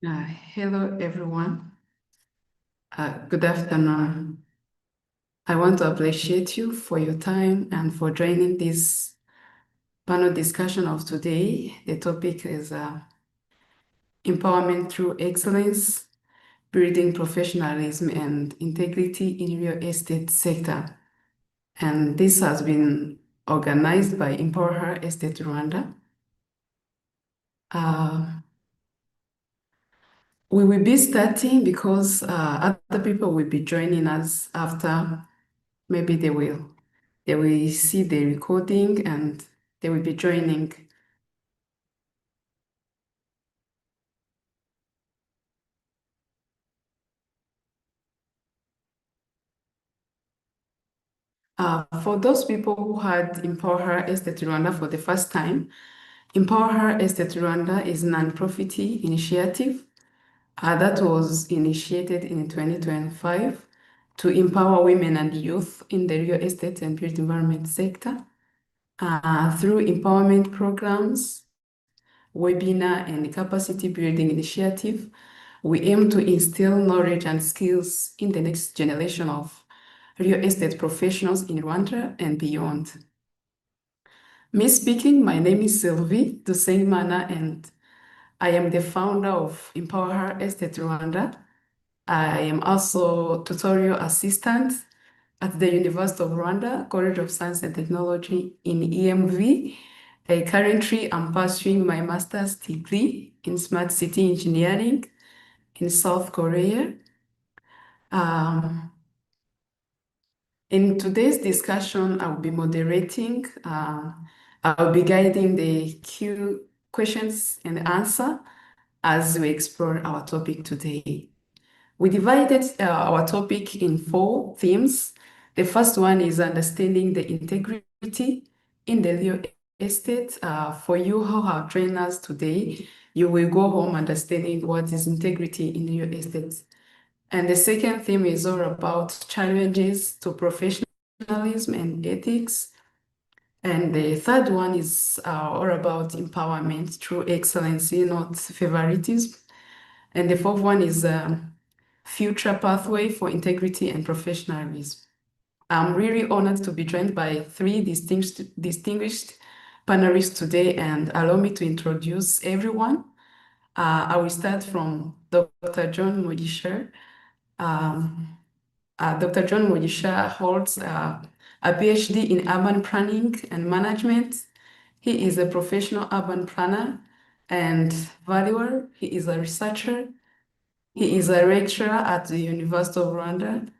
Hello, everyone. Good afternoon. I want to appreciate you for your time and for joining this panel discussion of today. The topic is empowerment through excellence, building professionalism and integrity in real estate sector. And this has been organized by EmpowerHer Estate Rwanda. We will be starting because other people will be joining us after. Maybe they will see the recording and they will be joining. For those people who had EmpowerHer Estate Rwanda for the first time, EmpowerHer Estate Rwanda is a non-profit initiative that was initiated in 2025 to empower women and youth in the real estate and built environment sector through empowerment programs, webinar, and capacity building initiative. We aim to instill knowledge and skills in the next generation of real estate professionals in Rwanda and beyond. Me speaking, my name is Sylvie Dusengimana, and I am the founder of EmpowerHer Estate Rwanda. I am also tutorial assistant at the University of Rwanda, College of Science and Technology in EMV. Currently, I'm pursuing my master's degree in Smart City Engineering in South Korea. In today's discussion, I will be moderating. I'll be guiding the questions and answer as we explore our topic today. We divided our topic in 4 themes. The first one is understanding the integrity in the real estate. For you who have joined us today, you will go home understanding what is integrity in real estate. And the second theme is all about challenges to professionalism and ethics. And the third one is all about empowerment through excellency, not favoritism. And the fourth one is future pathway for integrity and professionalism. I'm really honored to be joined by 3 distinguished panelists today, and allow me to introduce everyone. I will start from Dr. John Mugisha. Dr. John Mugisha holds a PhD in urban planning and management. He is a professional urban planner and valuer. He is a researcher. He is a lecturer at the University of Rwanda,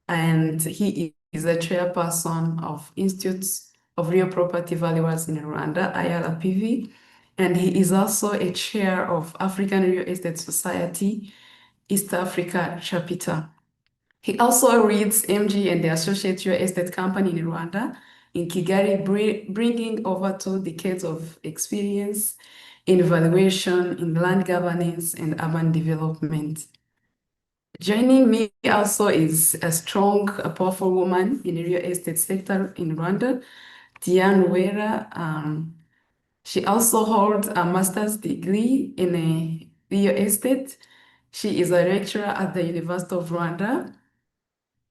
and he is a chairperson of Institutes of Real Property Valuers in Rwanda, IRPV, and he is also a chair of African Real Estate Society, East Africa chapter. He also leads MG and the Associate Real Estate Company in Rwanda, in Kigali, bringing over 2 decades of experience in valuation, in land governance, and urban development. Joining me also is a strong, powerful woman in the real estate sector in Rwanda, Diane Uwera. She also holds a master's degree in real estate. She is a lecturer at the University of Rwanda,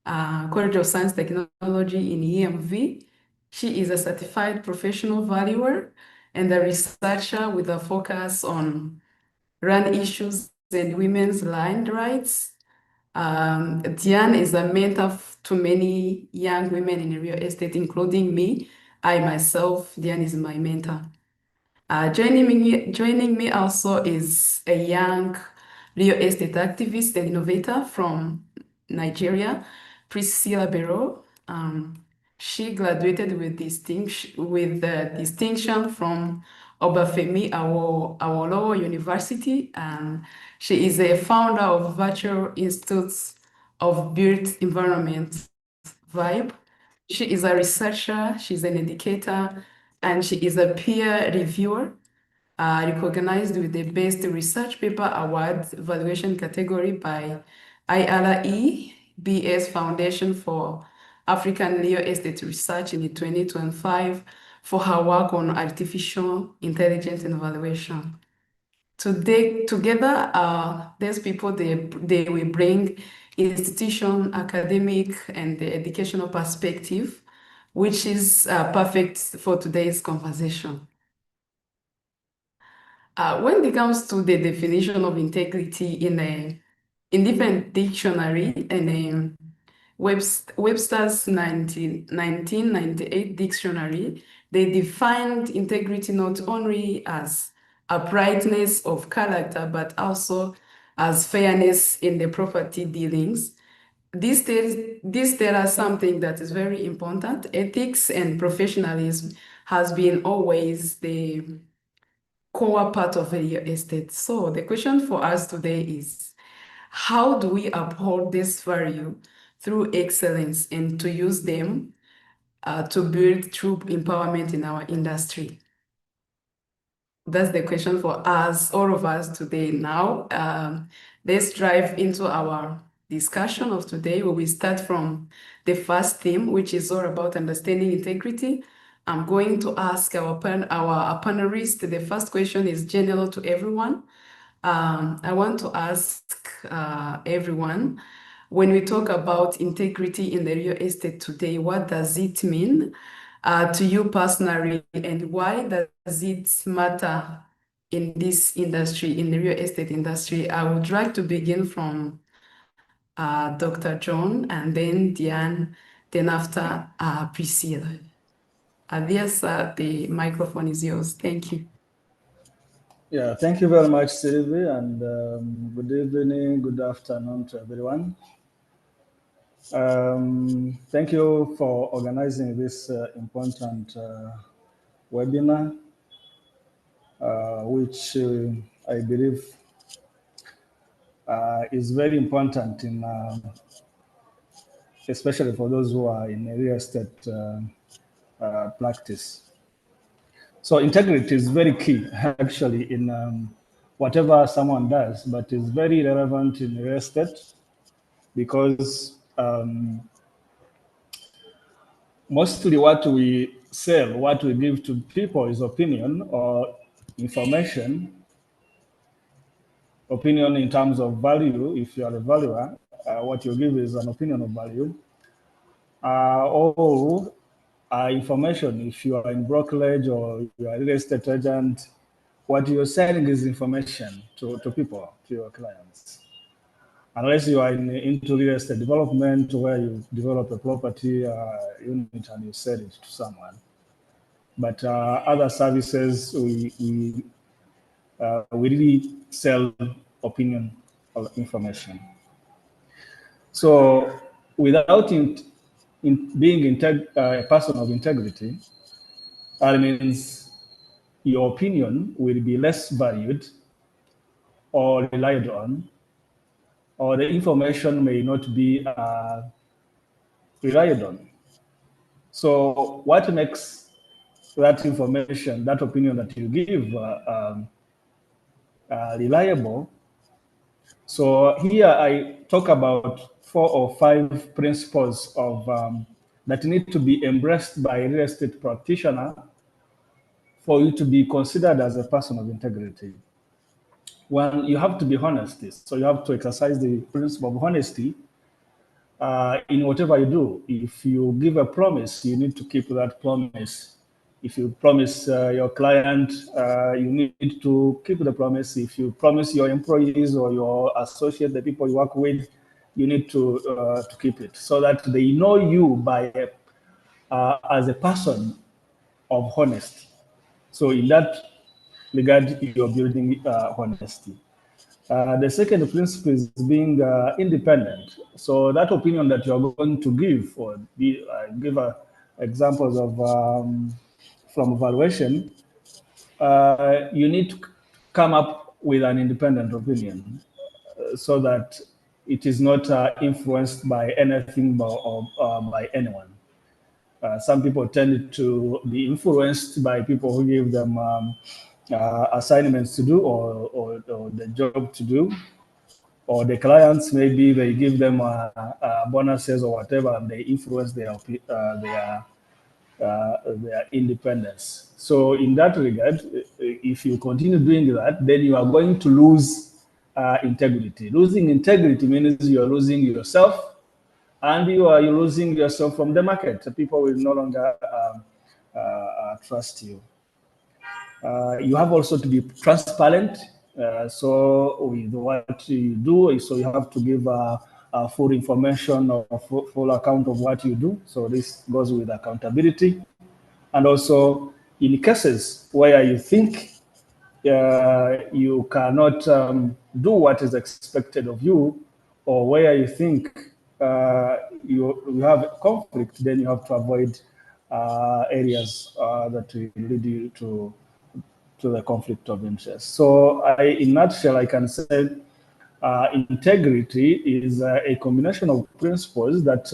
College of Science Technology in EMV. She is a certified professional valuer and a researcher with a focus on land issues and women's land rights. Diane is a mentor to many young women in real estate, including me. I myself, Diane is my mentor. Joining me also is a young real estate activist and innovator from Nigeria, Priscilla Bello. She graduated with distinction from Obafemi Awolowo University. She is a founder of Virtual Institutes of Built Environment, VIBE. She is a researcher, she's an educator, and she is a peer reviewer, recognized with the Best Research Paper Award valuation category by IREBS Foundation for African Real Estate Research in 2025 for her work on artificial intelligence and valuation. Together, these people, they will bring institution, academic, and the educational perspective, which is perfect for today's conversation. When it comes to the definition of integrity in different dictionary and Webster's 1998 dictionary, they defined integrity not only as uprightness of character, but also as fairness in the property dealings. This tells us something that is very important. Ethics and professionalism has been always the core part of real estate. So the question for us today is, how do we uphold this value through excellence and to use them to build true empowerment in our industry? That's the question for us, all of us today. Now, let's dive into our discussion of today, where we start from the first theme, which is all about understanding integrity. I'm going to ask our panelists. The first question is general to everyone. I want to ask everyone, when we talk about integrity in the real estate today, what does it mean to you personally, and why does it matter in this industry, in the real estate industry? I would like to begin from Dr. John, and then Diane, then after Priscilla. Yes, the microphone is yours. Thank you. Yeah, thank you very much, Sylvie, and good evening, good afternoon to everyone. Thank you for organizing this important webinar, which I believe is very important in, especially for those who are in real estate practice. So integrity is very key, actually, in whatever someone does, but it's very relevant in real estate because mostly what we sell, what we give to people is opinion or information. Opinion in terms of value, if you are a valuer, what you give is an opinion of value. Or information, if you are in brokerage or you are a real estate agent, what you're selling is information to people, to your clients. Unless you are into real estate development, where you develop a property unit and you sell it to someone. But other services, we really sell opinion or information. So without being a person of integrity, that means your opinion will be less valued or relied on, or the information may not be relied on. So what makes that information, that opinion that you give reliable? So here I talk about 4 or 5 principles of that need to be embraced by a real estate practitioner for you to be considered as a person of integrity. One, you have to be honest. So you have to exercise the principle of honesty in whatever you do. If you give a promise, you need to keep that promise. If you promise your client, you need to keep the promise. If you promise your employees or your associate, the people you work with, you need to keep it so that they know you by as a person of honesty. So in that regard, you're building honesty. The second principle is being independent. So that opinion that you're going to give, or give examples of from evaluation, you need to come up with an independent opinion so that it is not influenced by anything or by anyone. Some people tend to be influenced by people who give them assignments to do or the job to do, or the clients, maybe they give them bonuses or whatever, and they influence their independence. So in that regard, if you continue doing that, then you are going to lose integrity. Losing integrity means you are losing yourself, and you're losing yourself from the market. People will no longer trust you. You have also to be transparent. So with what you do, so you have to give full information or full account of what you do. So this goes with accountability. And also in cases where you think you cannot do what is expected of you, or where you think you have conflict, then you have to avoid areas that will lead you to the conflict of interest. So in nutshell, I can say integrity is a combination of principles that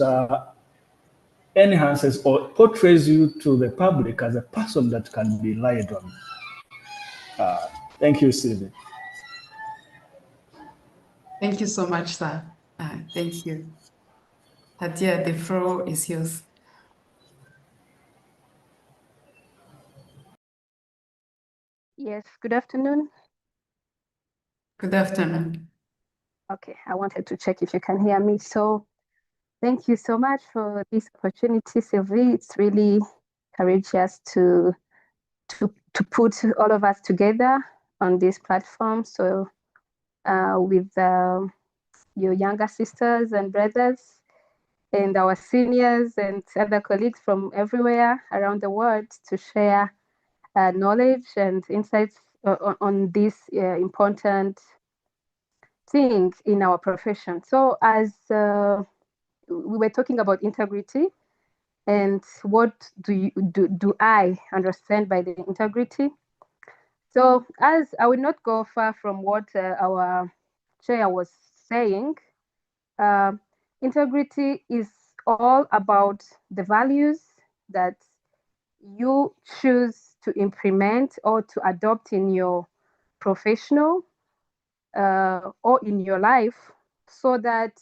enhances or portrays you to the public as a person that can be relied on. Thank you, Sylvie. Thank you so much, sir. Thank you. Hadia, the floor is yours. Yes, good afternoon. Good afternoon. Okay, I wanted to check if you can hear me. So thank you so much for this opportunity, Sylvie. It's really courageous to put all of us together on this platform. So with your younger sisters and brothers and our seniors and other colleagues from everywhere around the world to share knowledge and insights on this important thing in our profession. So as we were talking about integrity and what do I understand by the integrity. So as I will not go far from what our chair was saying, integrity is all about the values that you choose to implement or to adopt in your professional or in your life, so that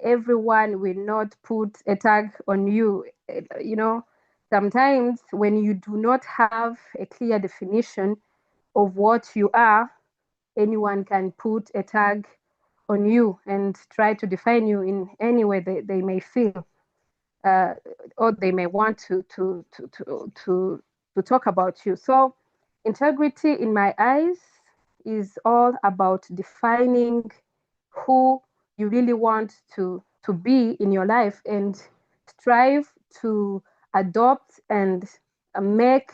everyone will not put a tag on you. You know, sometimes when you do not have a clear definition of what you are, anyone can put a tag on you and try to define you in any way they may feel, or they may want to talk about you. So integrity in my eyes is all about defining who you really want to be in your life, and strive to adopt and make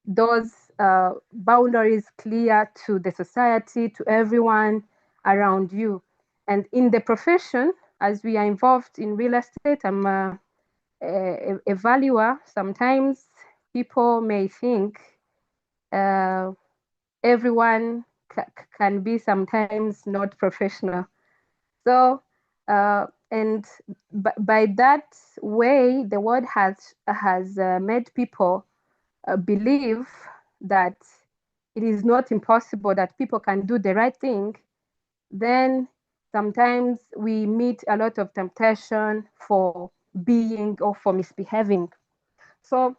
those boundaries clear to the society, to everyone around you. And in the profession, as we are involved in real estate, I'm a valuer. Sometimes people may think everyone can be sometimes not professional. So, and by that way, the world has made people believe that it is not impossible that people can do the right thing. Then sometimes we meet a lot of temptation for being or for misbehaving. So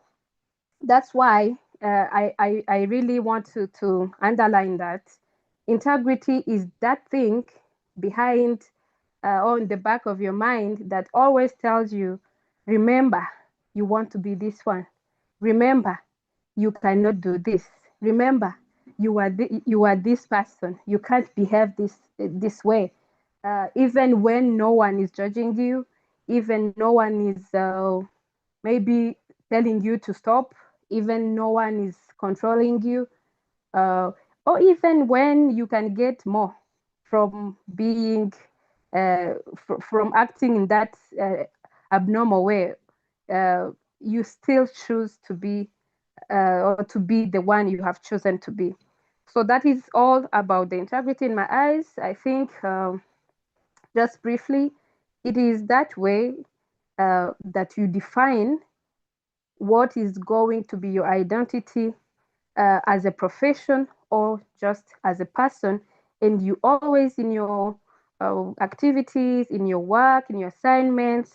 that's why I really want to underline that integrity is that thing behind on the back of your mind that always tells you, remember, you want to be this one. Remember, you cannot do this. Remember, you are this person. You can't behave this way. Even when no one is judging you, even no one is maybe telling you to stop, even no one is controlling you, or even when you can get more from being from acting in that abnormal way, you still choose to be or to be the one you have chosen to be. So that is all about the integrity in my eyes. I think just briefly, it is that way that you define what is going to be your identity as a profession or just as a person. And you always in your activities, in your work, in your assignments,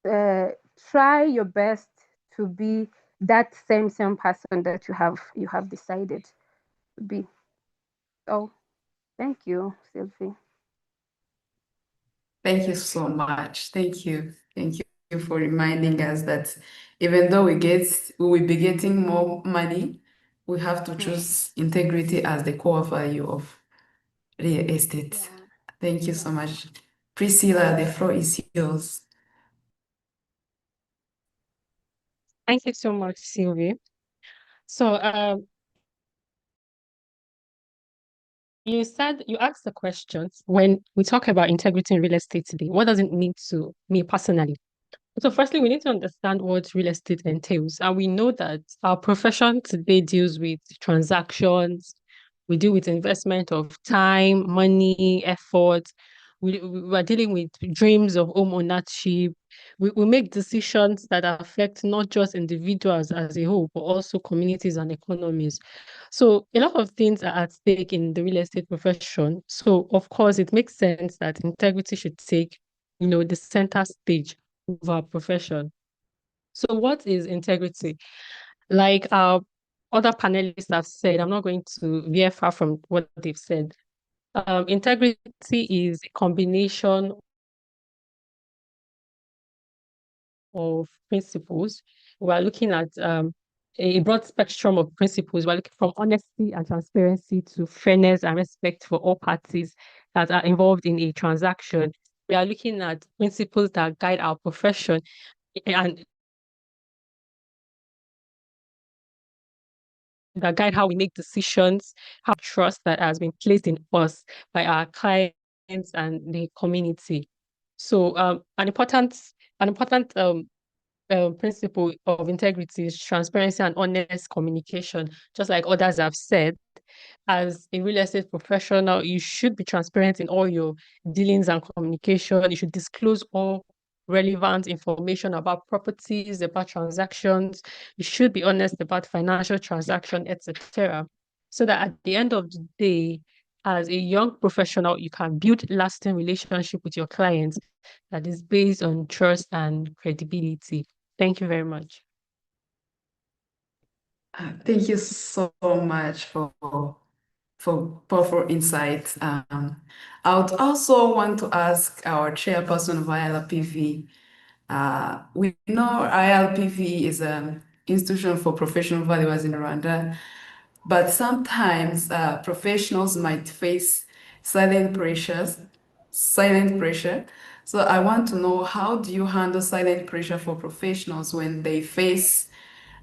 try your best to be that same person that you have decided to be. So thank you, Sylvie. Thank you so much. Thank you. Thank you for reminding us that even though we will be getting more money, we have to choose integrity as the core value of real estate. Yeah. Thank you so much. Priscilla, the floor is yours. Thank you so much, Sylvie. So you asked the question, when we talk about integrity in real estate today, what does it mean to me personally? So firstly, we need to understand what real estate entails. And we know that our profession today deals with transactions. We deal with investment of time, money, effort. We are dealing with dreams of home ownership. We make decisions that affect not just individuals as a whole, but also communities and economies. So a lot of things are at stake in the real estate profession. So of course, it makes sense that integrity should take, the center stage of our profession. So what is integrity? Like our other panelists have said, I'm not going to veer far from what they've said. Integrity is a combination of principles. We're looking at a broad spectrum of principles. We're looking from honesty and transparency to fairness and respect for all parties that are involved in a transaction. We are looking at principles that guide our profession and that guide how we make decisions, how trust that has been placed in us by our clients and the community. So an important principle of integrity is transparency and honest communication. Just like others have said, as a real estate professional, you should be transparent in all your dealings and communication. You should disclose all relevant information about properties, about transactions. You should be honest about financial transaction, etc. So that at the end of the day, as a young professional, you can build lasting relationship with your clients that is based on trust and credibility. Thank you very much. Thank you so much for powerful insights. I would also want to ask our chairperson of IRPV. We know IRPV is an institution for professional valuers in Rwanda, but sometimes professionals might face silent pressure. So I want to know, how do you handle silent pressure for professionals when they face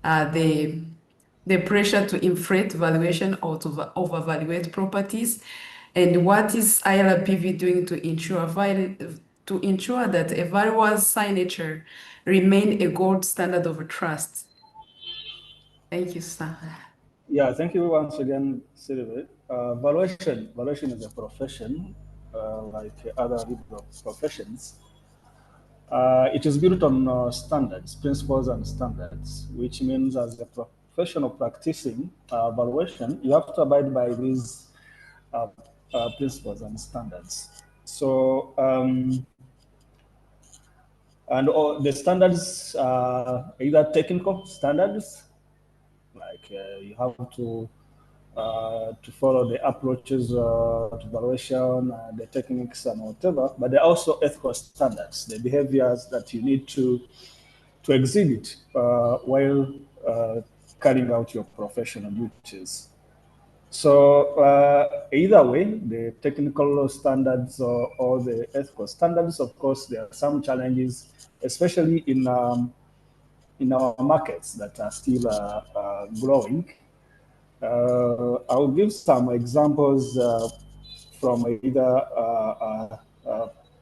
the pressure to inflate valuation or to overvaluate properties? And what is IRPV doing to ensure that a valuer's signature remain a gold standard of trust? Thank you, sir. Yeah, thank you once again, Sylvie. Valuation is a profession like other legal professions. It is built on standards, principles and standards, which means as a professional practicing valuation, you have to abide by these principles and standards. So, and all the standards are either technical standards, like you have to follow the approaches to valuation, the techniques and whatever, but there are also ethical standards, the behaviors that you need to exhibit while carrying out your professional duties. So either way, the technical standards or the ethical standards, of course, there are some challenges, especially in our markets that are still growing. I'll give some examples from either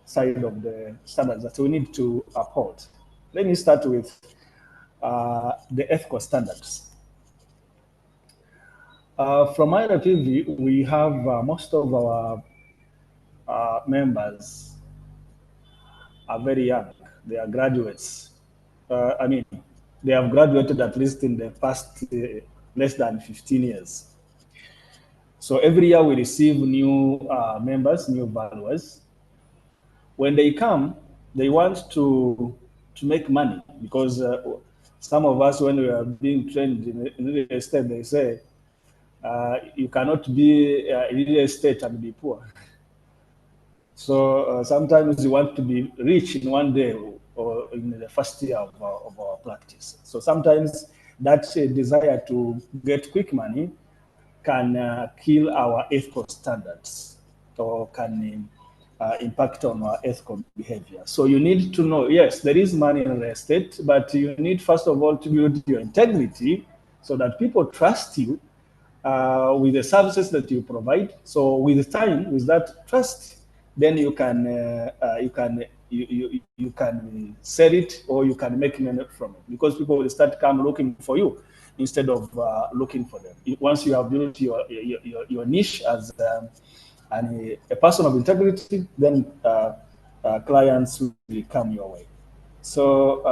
side of the standards that we need to uphold. Let me start with the ethical standards. From IRPV, we have most of our members are very young. They are graduates. They have graduated at least in the past less than 15 years. So every year we receive new members, new valuers. When they come, they want to make money because Some of us, when we are being trained in real estate, they say, you cannot be in real estate and be poor. So sometimes you want to be rich in one day or in the first year of our practice. So sometimes that desire to get quick money can kill our ethical standards or can impact on our ethical behavior. So you need to know, yes, there is money in real estate, but you need first of all to build your integrity so that people trust you with the services that you provide. So with time, with that trust, then you can sell it or you can make money from it, because people will start come looking for you instead of looking for them. Once you have built your niche as a person of integrity, then clients will come your way. So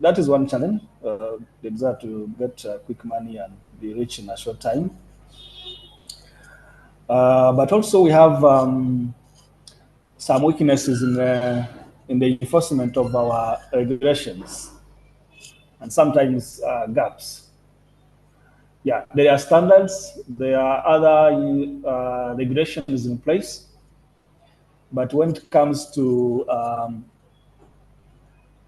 that is one challenge, the desire to get quick money and be rich in a short time. But also we have some weaknesses in the enforcement of our regulations, and sometimes gaps. Yeah, there are standards, there are other regulations in place, but when it comes to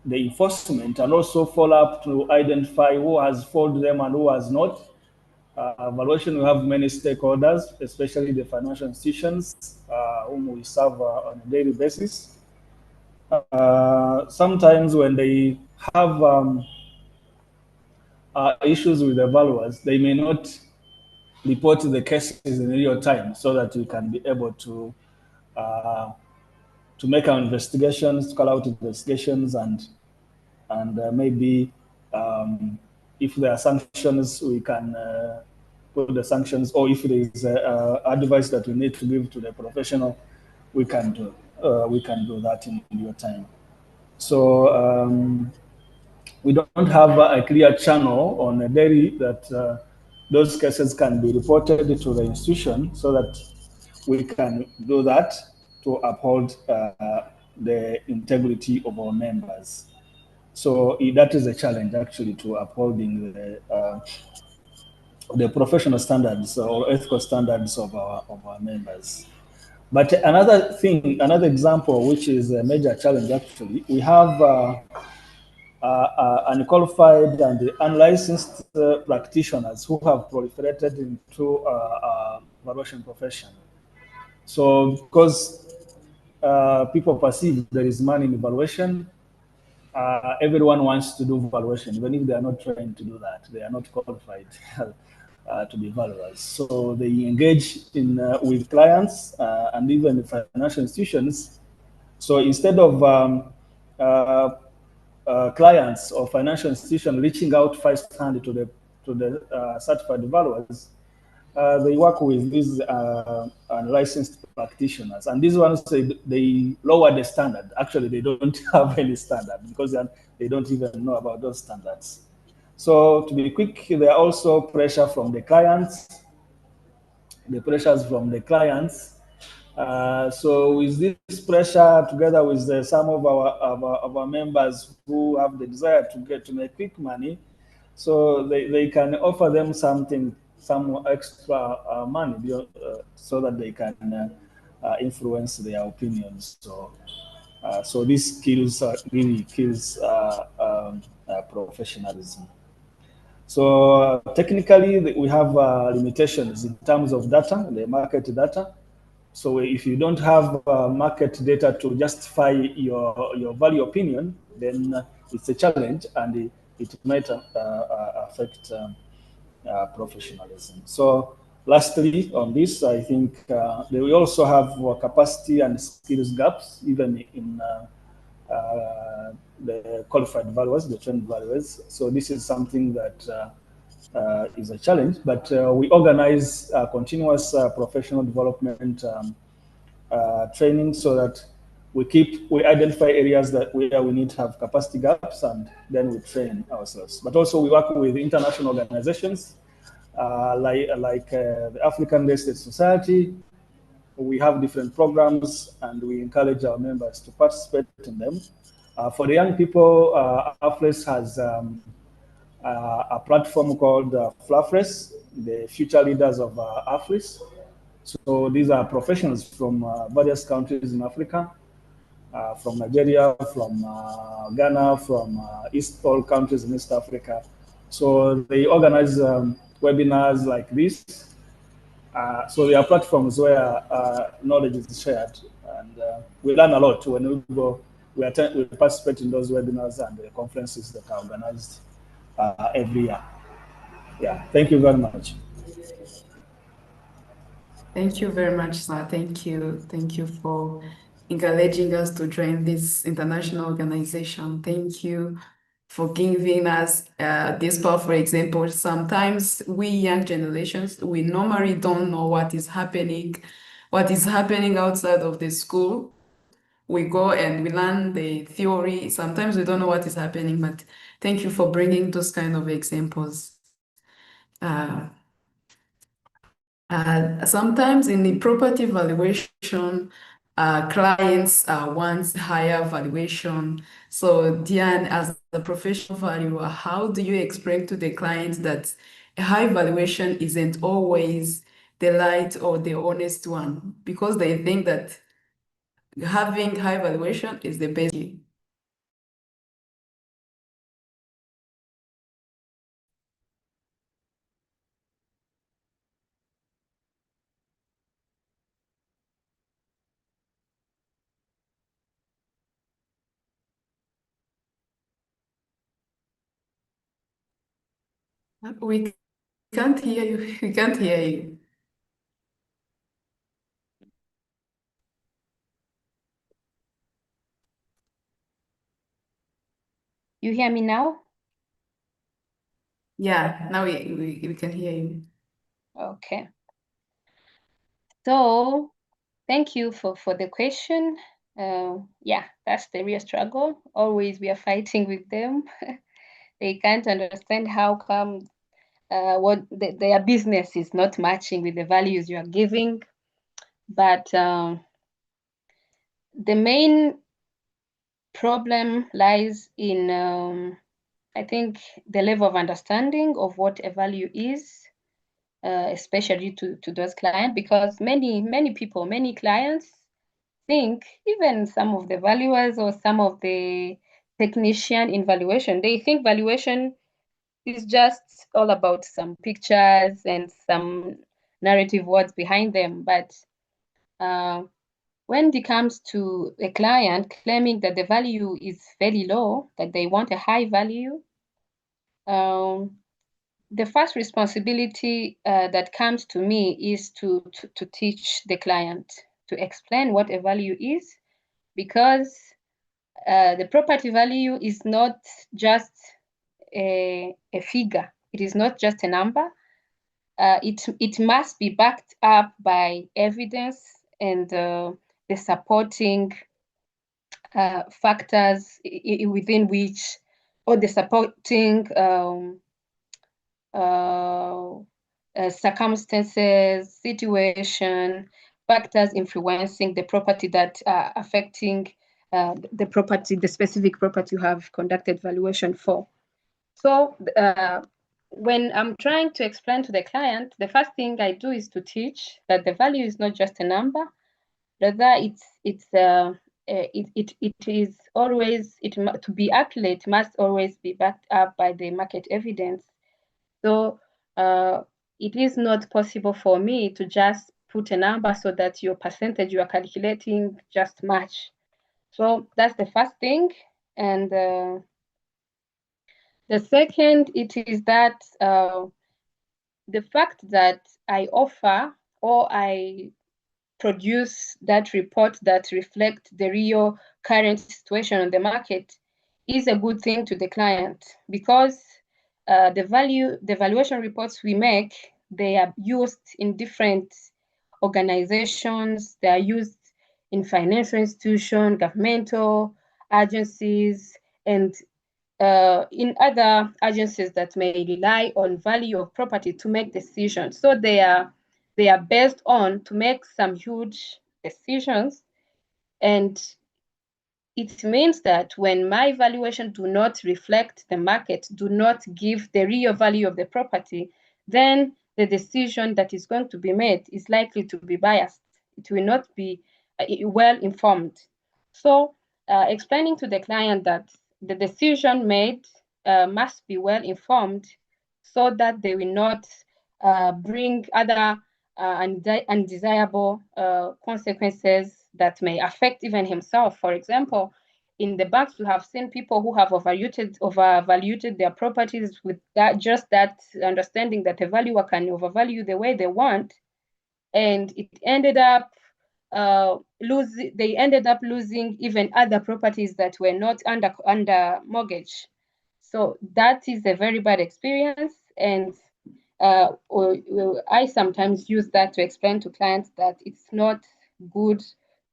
the enforcement and also follow up to identify who has followed them and who has not. Evaluation, we have many stakeholders, especially the financial institutions whom we serve on a daily basis. Sometimes when they have issues with the valuers, they may not report the cases in real time so that we can be able to make our investigations, to call out investigations, and maybe if there are sanctions, we can put the sanctions, or if there is advice that we need to give to the professional, we can do that in real time. So we don't have a clear channel on a daily that those cases can be reported to the institution, so that we can do that to uphold the integrity of our members. So that is a challenge, actually, to upholding the professional standards or ethical standards of our members. But another example, which is a major challenge, actually, we have unqualified and unlicensed practitioners who have proliferated into valuation profession. So because people perceive there is money in valuation, everyone wants to do valuation, even if they are not trained to do that. They are not qualified to be valuers. So they engage in with clients and even financial institutions. So instead of clients or financial institutions reaching out firsthand to the certified valuers, they work with these unlicensed practitioners, and these ones they lower the standard. Actually, they don't have any standard because they don't even know about those standards. So to be quick, there are also pressure from the clients. The pressures from the clients. So with this pressure, together with some of our members who have the desire to make quick money, so they can offer them some extra money so that they can influence their opinions. So this really kills professionalism. So technically, we have limitations in terms of data, the market data. So if you don't have market data to justify your value opinion, then it's a challenge, and it might affect professionalism. So lastly on this, I think we also have capacity and skills gaps, even in the qualified valuers, the trained valuers. So this is something that is a challenge, but we organize continuous professional development training so that we identify areas where we need to have capacity gaps, and then we train ourselves. But also we work with international organizations like the African Real Estate Society. We have different programs, and we encourage our members to participate in them. For the young people, AfRES has a platform called AfRES, the future leaders of AfRES. So these are professionals from various countries in Africa, from Nigeria, from Ghana, from all countries in East Africa. So they organize webinars like this. So there are platforms where knowledge is shared, and we learn a lot when we go. We participate in those webinars and the conferences that are organized every year. Yeah, thank you very much. Thank you very much, sir. Thank you. Thank you for encouraging us to join this international organization. Thank you for giving us this powerful example. Sometimes we young generations, we normally don't know what is happening outside of the school. We go and we learn the theory. Sometimes we don't know what is happening, but thank you for bringing those kind of examples. Sometimes in the property valuation, clients want higher valuation. So Diane, as a professional valuer, how do you explain to the client that a high valuation isn't always the right or the honest one? Because they think that having high valuation is the best. We can't hear you. We can't hear you. You hear me now? Yeah, now we can hear you. Okay. So thank you for the question. Yeah, that's the real struggle. Always we are fighting with them. They can't understand how come their business is not matching with the values you are giving. But the main problem lies in, I think, the level of understanding of what a value is, especially to those clients, because many people, many clients think, even some of the valuers or some of the technician in valuation, they think valuation is just all about some pictures and some narrative words behind them. But when it comes to a client claiming that the value is very low, that they want a high value, the first responsibility that comes to me is to teach the client, to explain what a value is, because the property value is not just a figure. It is not just a number. It must be backed up by evidence and the supporting factors within which, or the supporting circumstances, situation, factors influencing the property that are affecting the specific property you have conducted valuation for. So when I'm trying to explain to the client, the first thing I do is to teach that the value is not just a number, rather it is always, to be accurate, must always be backed up by the market evidence. So it is not possible for me to just put a number so that your percentage you are calculating just match. So that's the first thing. And the second, it is that the fact that I offer or I produce that report that reflect the real current situation on the market is a good thing to the client, because the valuation reports we make, they are used in different organizations. They are used in financial institutions, governmental agencies, and in other agencies that may rely on value of property to make decisions. So they are based on to make some huge decisions, and it means that when my valuation do not reflect the market, do not give the real value of the property, then the decision that is going to be made is likely to be biased. It will not be well informed. So explaining to the client that the decision made must be well informed so that they will not bring other undesirable consequences that may affect even himself. For example, in the banks, we have seen people who have overvalued their properties with that understanding that a valuer can overvalue the way they want, and it ended up they ended up losing even other properties that were not under mortgage. So that is a very bad experience, and I sometimes use that to explain to clients that it's not good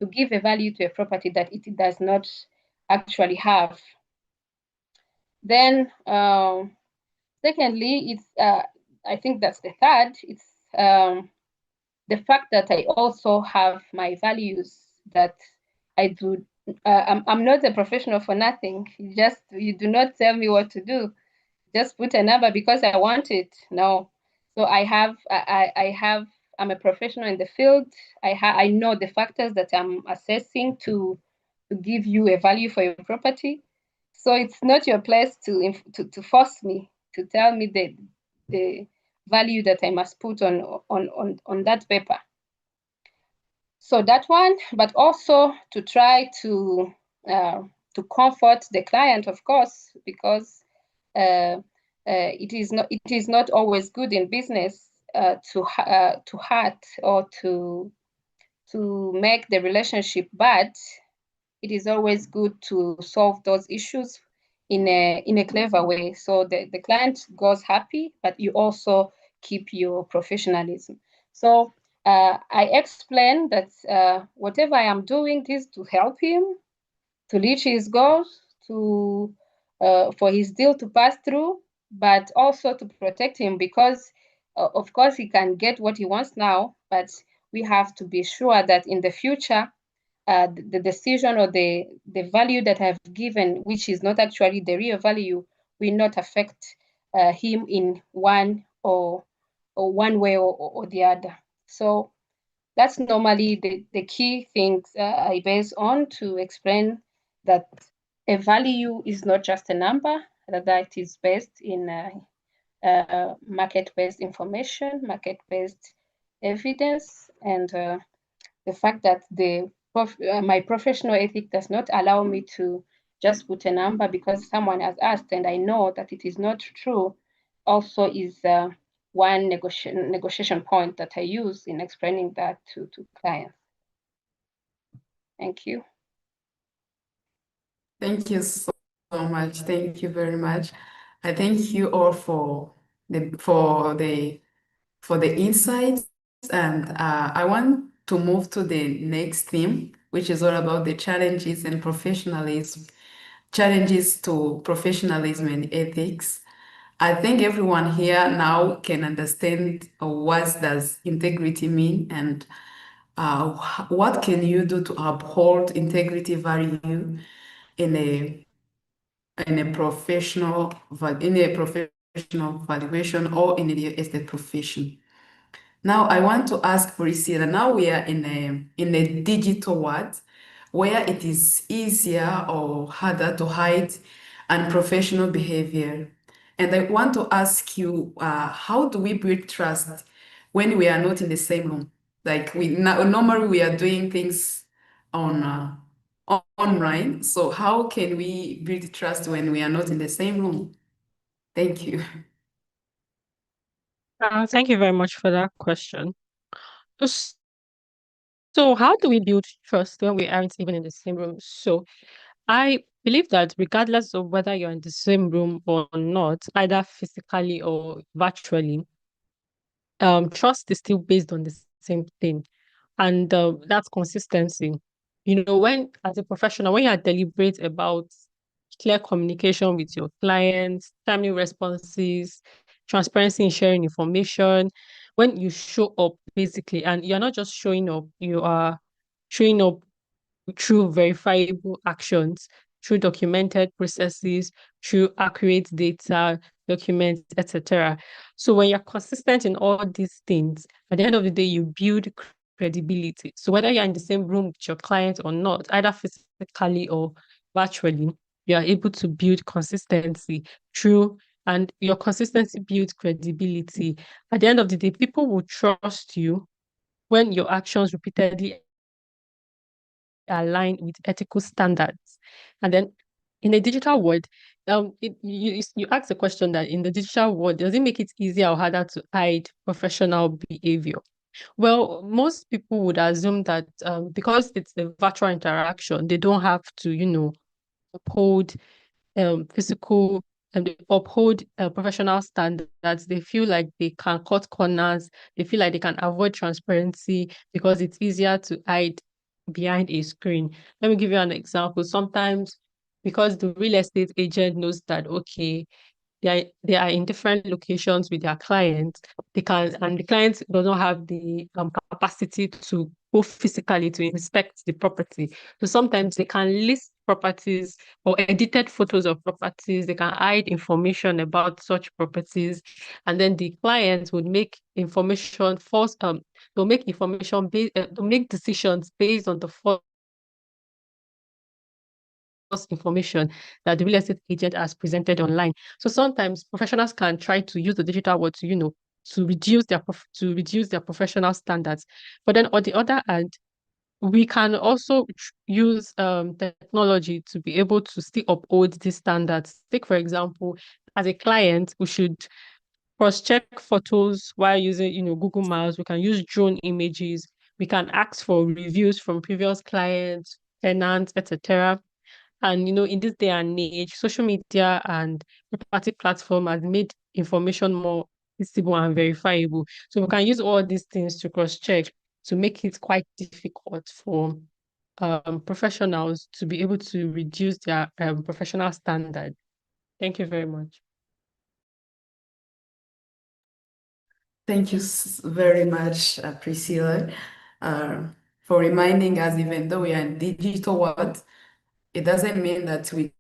to give a value to a property that it does not actually have. Then, secondly, it's I think that's the third. It's the fact that I also have my values that I do. I'm not a professional for nothing. You do not tell me what to do. Just put a number because I want it. No. So I'm a professional in the field. I know the factors that I'm assessing to give you a value for your property. So it's not your place to force me to tell me the value that I must put on that paper. So that one, but also to try to comfort the client, of course, because it is not always good in business to hurt or to make the relationship bad. It is always good to solve those issues in a clever way, so the client goes happy, but you also keep your professionalism. So I explain that whatever I am doing is to help him to reach his goals, to for his deal to pass through, but also to protect him because, of course, he can get what he wants now, but we have to be sure that in the future, the decision or the value that I've given, which is not actually the real value, will not affect him in one way or the other. So that's normally the key things I base on to explain that a value is not just a number, that it is based in market-based information, market-based evidence, and the fact that my professional ethic does not allow me to just put a number because someone has asked and I know that it is not true also is one negotiation point that I use in explaining that to clients. Thank you. Thank you so much. Thank you very much. I thank you all for the insights, and I want to move to the next theme, which is all about the challenges and professionalism, challenges to professionalism and ethics. I think everyone here now can understand what does integrity mean and what can you do to uphold integrity value in a professional valuation or in the estate profession. Now I want to ask Priscilla. Now we are in a digital world where it is easier or harder to hide unprofessional behavior. And I want to ask you, how do we build trust when we are not in the same room? Like normally we are doing things on online. So how can we build trust when we are not in the same room? Thank you. Thank you very much for that question. So how do we build trust when we aren't even in the same room? So I believe that regardless of whether you're in the same room or not, either physically or virtually, trust is still based on the same thing. And that's consistency. You know, when as a professional, when you are deliberate about clear communication with your clients, timely responses, transparency in sharing information, when you show up basically, and you're not just showing up, you are showing up through verifiable actions, through documented processes, through accurate data, documents, etc. So when you're consistent in all these things, at the end of the day, you build credibility. So whether you're in the same room with your client or not, either physically or virtually, you are able to build consistency through, and your consistency builds credibility. At the end of the day, people will trust you when your actions repeatedly align with ethical standards. And then in a digital world, you asked the question that in the digital world, does it make it easier or harder to hide professional behavior? Well, most people would assume that because it's a virtual interaction, they don't have to, uphold physical and they uphold professional standards. They feel like they can cut corners. They feel like they can avoid transparency because it's easier to hide behind a screen. Let me give you an example. Sometimes because the real estate agent knows that, okay, they are in different locations with their clients. They can, and the client doesn't have the capacity to go physically to inspect the property. So sometimes they can list properties or edited photos of properties. They can hide information about such properties, and then the clients would make information false. They'll make information based. They'll make decisions based on the false information that the real estate agent has presented online. So sometimes professionals can try to use the digital world to reduce their professional standards. But then on the other hand, we can also use technology to be able to still uphold these standards. Take, for example, as a client, we should cross-check photos while using, Google Maps. We can use drone images. We can ask for reviews from previous clients, tenants, etc. And in this day and age, social media and property platform has made information more visible and verifiable. So we can use all these things to cross-check to make it quite difficult for professionals to be able to reduce their professional standard. Thank you very much. Thank you very much, Priscilla, for reminding us, even though we are in digital world, it doesn't mean that we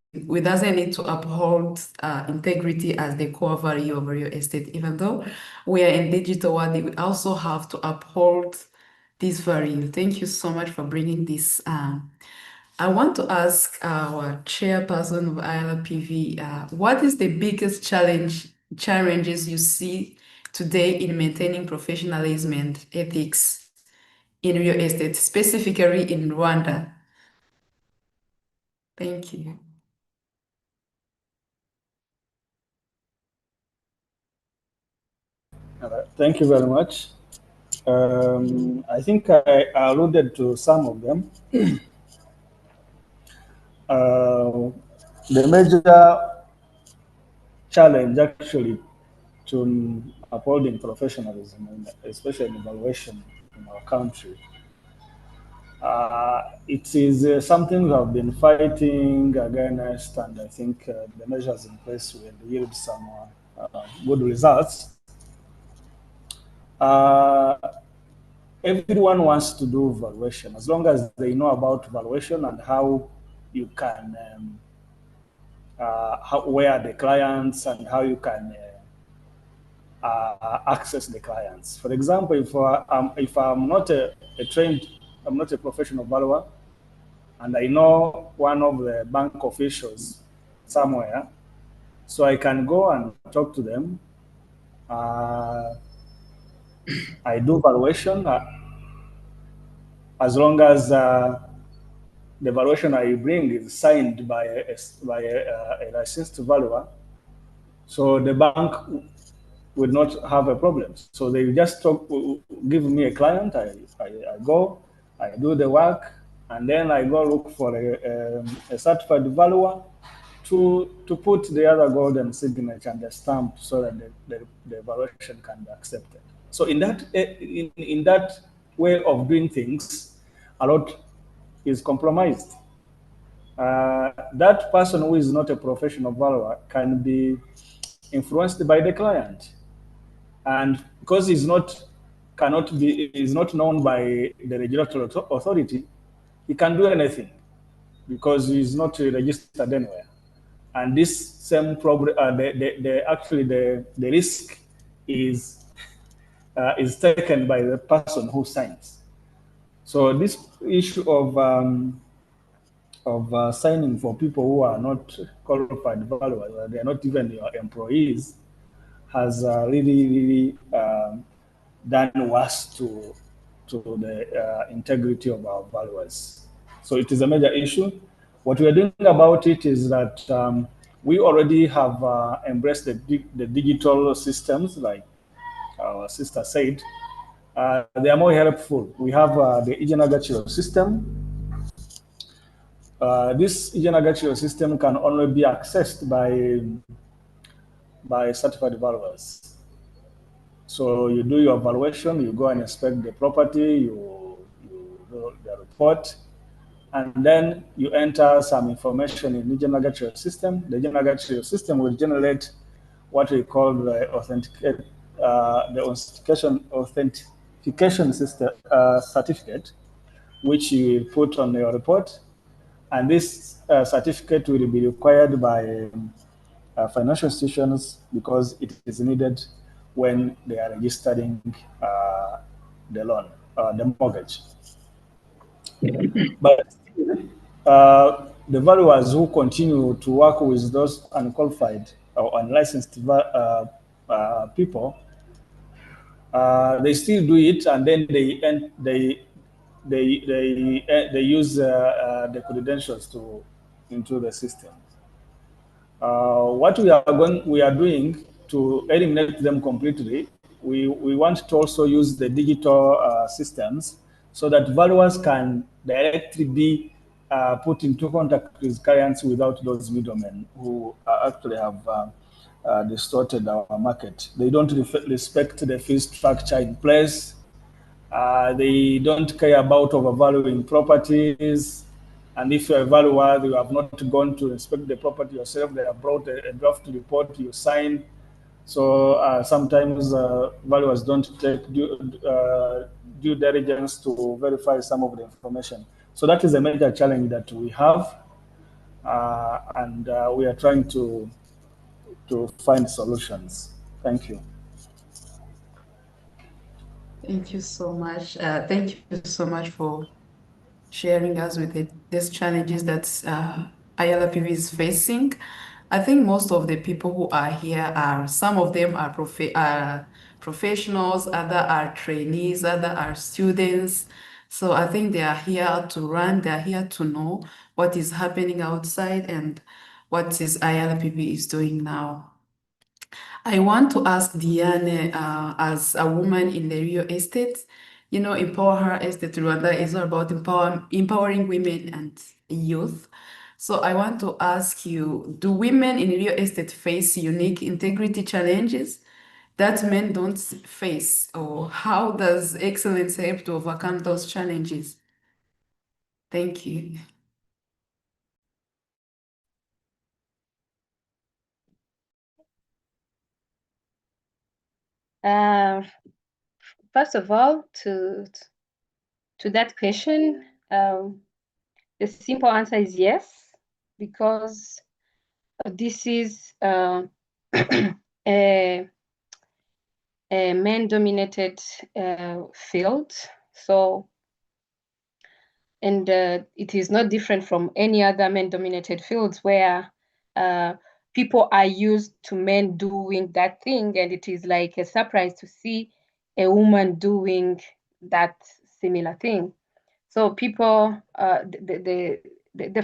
doesn't need to uphold integrity as the core value of real estate. Even though we are in digital world, we also have to uphold this value. Thank you so much for bringing this. I want to ask our chairperson of IRPV, what is the biggest challenges you see today in maintaining professionalism and ethics in real estate, specifically in Rwanda? Thank you. All right. Thank you very much. I think I alluded to some of them. The major challenge actually to upholding professionalism, especially in evaluation in our country, it is something we have been fighting against, and I think the measures in place will yield some good results. Everyone wants to do valuation as long as they know about valuation and how you can where the clients and how you can access the clients. For example, if I'm not I'm not a professional valuer, and I know one of the bank officials somewhere, so I can go and talk to them. I do valuation as long as the valuation I bring is signed by a licensed valuer. So the bank would not have a problem. So they just give me a client, I go, I do the work, and then I go look for a certified valuer to put the other golden signature and the stamp so that the valuation can be accepted. So in that way of doing things, a lot is compromised. That person who is not a professional valuer can be influenced by the client, and because he's not known by the regulatory authority, he can do anything because he's not registered anywhere. And this same problem, actually the risk is taken by the person who signs. So this issue of signing for people who are not qualified valuers, they are not even your employees, has really done worse to the integrity of our valuers. So it is a major issue. What we are doing about it is that we already have embraced the digital systems, like our sister said. They are more helpful. We have the EHER system. This EHER system can only be accessed by certified valuers. So you do your evaluation, you go and inspect the property, you do the report, and then you enter some information in the EHER system. The EHER system will generate what we call the authentication system certificate, which you put on your report, and this certificate will be required by financial institutions because it is needed when they are registering the loan, the mortgage. But the valuers who continue to work with those unqualified or unlicensed people, they still do it, and then they use the credentials into the system. What we are doing to eliminate them completely, we want to also use the digital systems so that valuers can directly be put into contact with clients without those middlemen who actually have distorted our market. They don't respect the fee structure in place. They don't care about overvaluing properties. And if you're a valuer, you have not gone to inspect the property yourself, they have brought a draft report, you sign. So sometimes valuers don't take due diligence to verify some of the information. So that is a major challenge that we have. And we are trying to find solutions. Thank you. Thank you so much. Thank you so much for sharing us with these challenges that IRPV is facing. I think most of the people who are here some of them are professionals, other are trainees, other are students. So I think they are here to run, they are here to know what is happening outside and what is IRPV is doing now. I want to ask Diane, as a woman in the real estate, EmpowerHer Estate Rwanda is all about empowering women and youth. So I want to ask you, do women in real estate face unique integrity challenges that men don't face? Or how does excellence help to overcome those challenges? Thank you. First of all, to that question, the simple answer is yes, because this is a men-dominated field. So, and it is not different from any other men-dominated fields where people are used to men doing that thing, and it is like a surprise to see a woman doing that similar thing. So people, the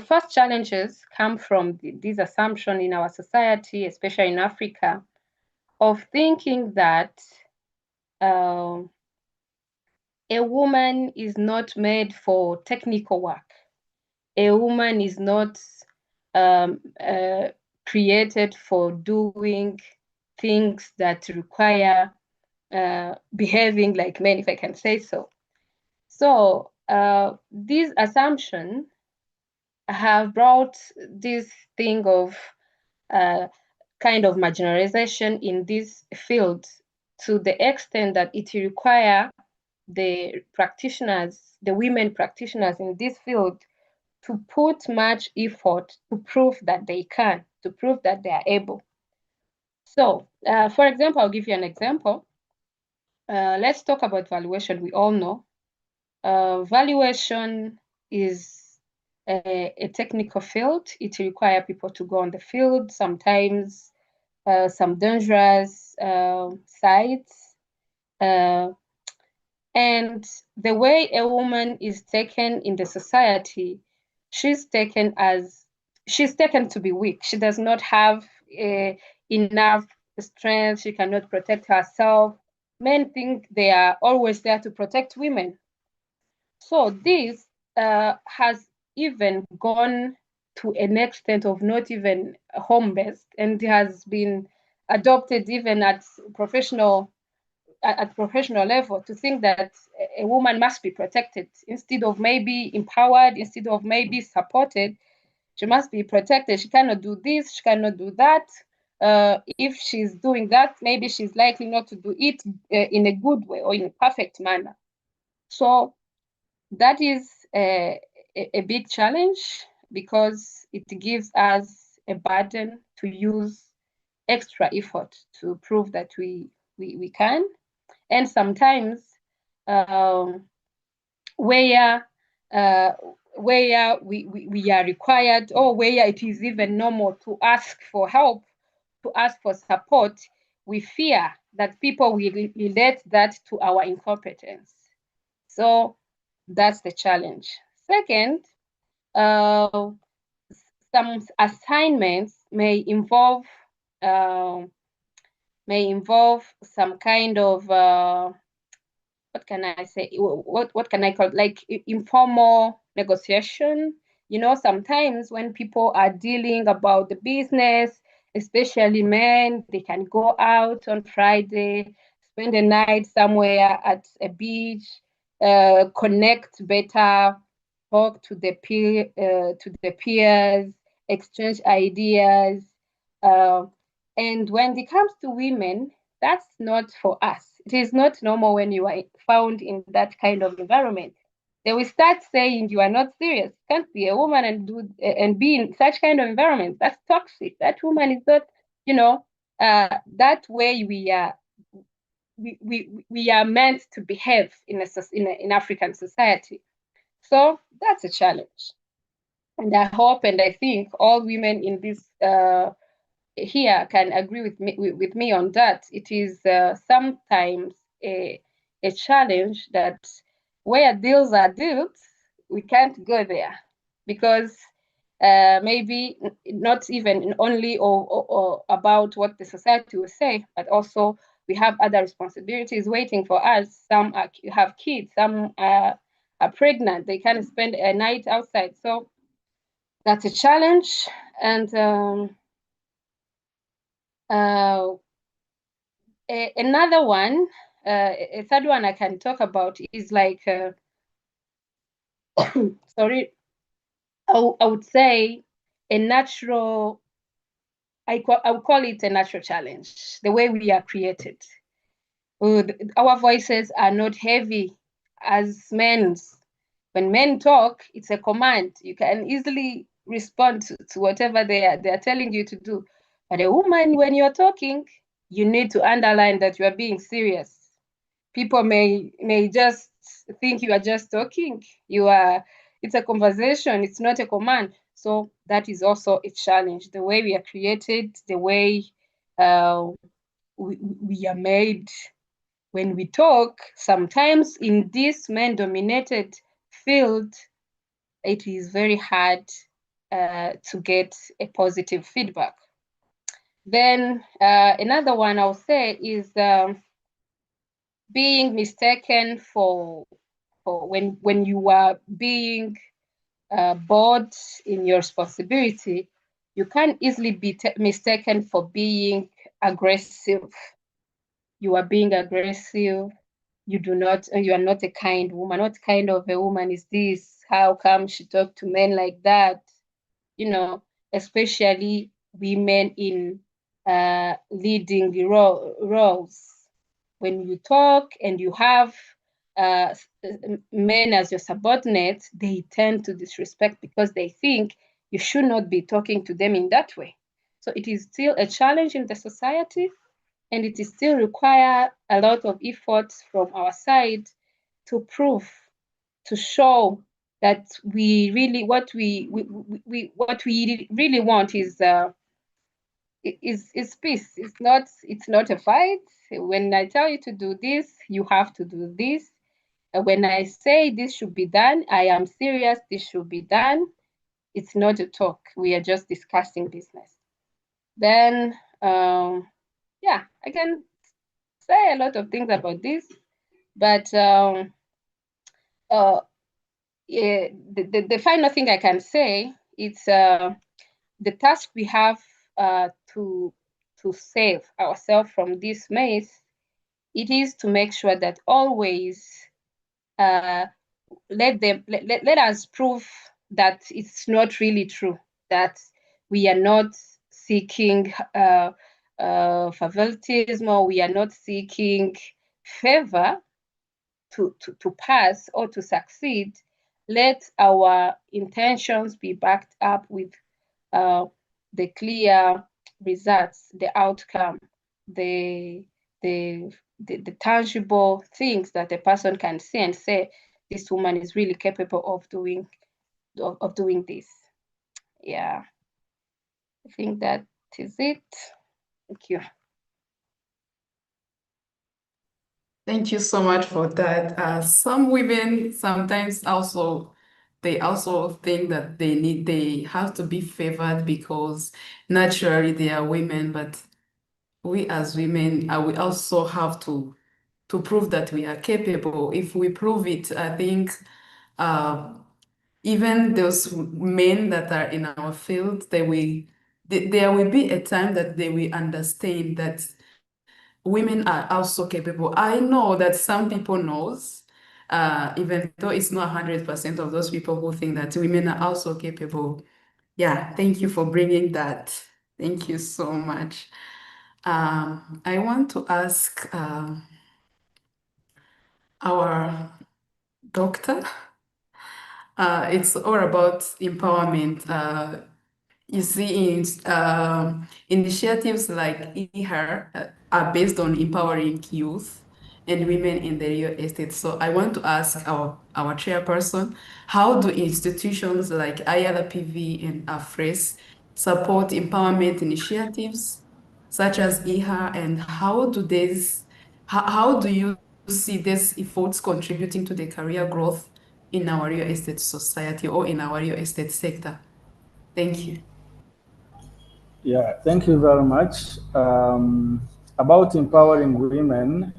first challenges come from this assumption in our society, especially in Africa, of thinking that a woman is not made for technical work. A woman is not created for doing things that require behaving like men, if I can say so. So these assumptions have brought this thing of kind of marginalization in this field to the extent that it requires the practitioners, the women practitioners in this field, to put much effort to prove that they can, to prove that they are able. So, for example, I'll give you an example. Let's talk about valuation. We all know valuation is a technical field. It requires people to go on the field, sometimes some dangerous sites. And the way a woman is taken in the society, she's taken to be weak. She does not have enough strength. She cannot protect herself. Men think they are always there to protect women. So this has even gone to an extent of not even home-based, and has been adopted even at professional level, to think that a woman must be protected instead of maybe empowered, instead of maybe supported. She must be protected. She cannot do this, she cannot do that. If she's doing that, maybe she's likely not to do it in a good way or in a perfect manner. So that is a big challenge, because it gives us a burden to use extra effort to prove that we can. And sometimes where we are required, or where it is even normal to ask for help, to ask for support, we fear that people will relate that to our incompetence. So that's the challenge. Second, some assignments may involve some kind of what can I say? What can I call it? Like informal negotiation. You know, sometimes when people are dealing about the business, especially men, they can go out on Friday, spend a night somewhere at a beach, connect better, talk to the peers, exchange ideas. And when it comes to women, that's not for us. It is not normal when you are found in that kind of environment. They will start saying you are not serious. You can't be a woman and be in such kind of environment. That's toxic. That woman is not, that way we are meant to behave in African society. So that's a challenge. And I hope and I think all women in this here can agree with me on that. It is sometimes a challenge that where deals are dealt, we can't go there, because maybe not even only or about what the society will say, but also we have other responsibilities waiting for us. Some have kids, some are pregnant, they can't spend a night outside. So that's a challenge. And another one, a third one I can talk about is like, sorry, I would say a natural, I would call it a natural challenge, the way we are created. Our voices are not heavy as men's. When men talk, it's a command. You can easily respond to whatever they are telling you to do. But a woman, when you're talking, you need to underline that you are being serious. People may just think you are just talking. It's a conversation, it's not a command. So that is also a challenge. The way we are created, the way we are made. When we talk, sometimes in this men-dominated field, it is very hard to get a positive feedback. Then another one I'll say is being mistaken for when you are being bored in your responsibility, you can easily be mistaken for being aggressive. You are being aggressive. You are not a kind woman. What kind of a woman is this? How come she talked to men like that? Especially women in leading roles. When you talk and you have men as your subordinates, they tend to disrespect because they think you should not be talking to them in that way. So it is still a challenge in the society, and it is still require a lot of efforts from our side to prove, to show that we really what we really want is peace. It's not a fight. When I tell you to do this, you have to do this. When I say this should be done, I am serious. This should be done. It's not a talk. We are just discussing business. Then, yeah, I can say a lot of things about this, but yeah, the final thing I can say is the task we have to save ourselves from this maze. It is to make sure that always let us prove that it's not really true, that we are not seeking favoritism, or we are not seeking favor to pass or to succeed. Let our intentions be backed up with the clear results, the outcome, the tangible things that a person can see and say, this woman is really capable of doing this. Yeah, I think that is it. Thank you. Thank you so much for that. Some women sometimes also think that they have to be favored because naturally they are women, but we as women, we also have to prove that we are capable. If we prove it, I think even those men that are in our field, there will be a time that they will understand that women are also capable. I know that some people knows, even though it's not 100% of those people who think that women are also capable. Yeah, thank you for bringing that. Thank you so much. I want to ask our doctor. It's all about empowerment. You see, initiatives like EHER are based on empowering youth and women in the real estate. So I want to ask our chairperson, how do institutions like IRPV and AfRES support empowerment initiatives such as EHER, and how do you see these efforts contributing to the career growth in our real estate society or in our real estate sector? Thank you. Yeah, thank you very much. About empowering women,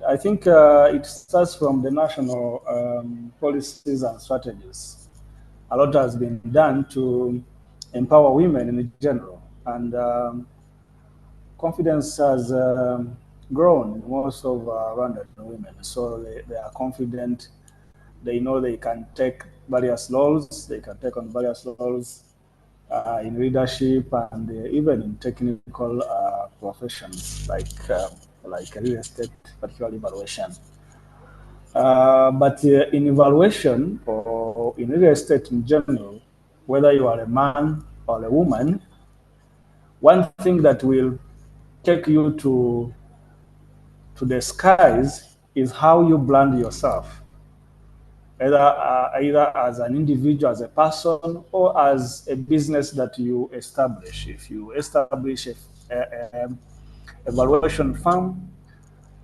I think it starts from the national policies and strategies. A lot has been done to empower women in general, and confidence has grown in most of Rwandan women. So they are confident. They know they can take various roles. They can take on various roles in leadership and even in technical professions like real estate, particularly evaluation. But in evaluation or in real estate in general, whether you are a man or a woman, one thing that will take you to the skies is how you brand yourself, either as an individual, as a person, or as a business that you establish. If you establish a evaluation firm,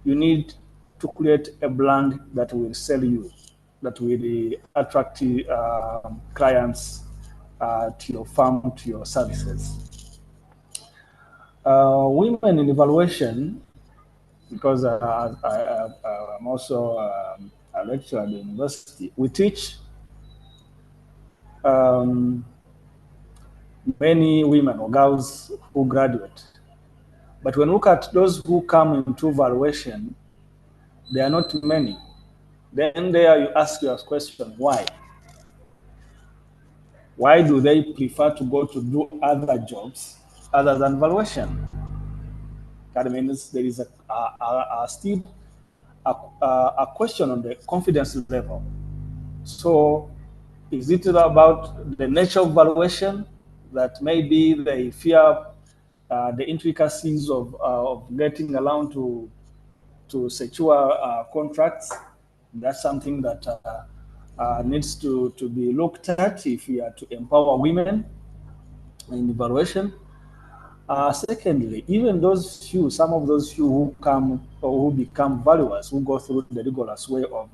you need to create a brand that will sell you, that will attract clients to your firm, to your services. Women in evaluation, because I'm also a lecturer at the university, we teach many women or girls who graduate. But when we look at those who come into evaluation, there are not many. Then there you ask your question, why? Why do they prefer to go to do other jobs other than valuation? That means there is still a question on the confidence level. So is it about the nature of valuation that maybe they fear the intricacies of getting around to secure contracts? That's something that needs to be looked at if we are to empower women in evaluation. Secondly, even those few, some of those few who come or who become valuers, who go through the rigorous way of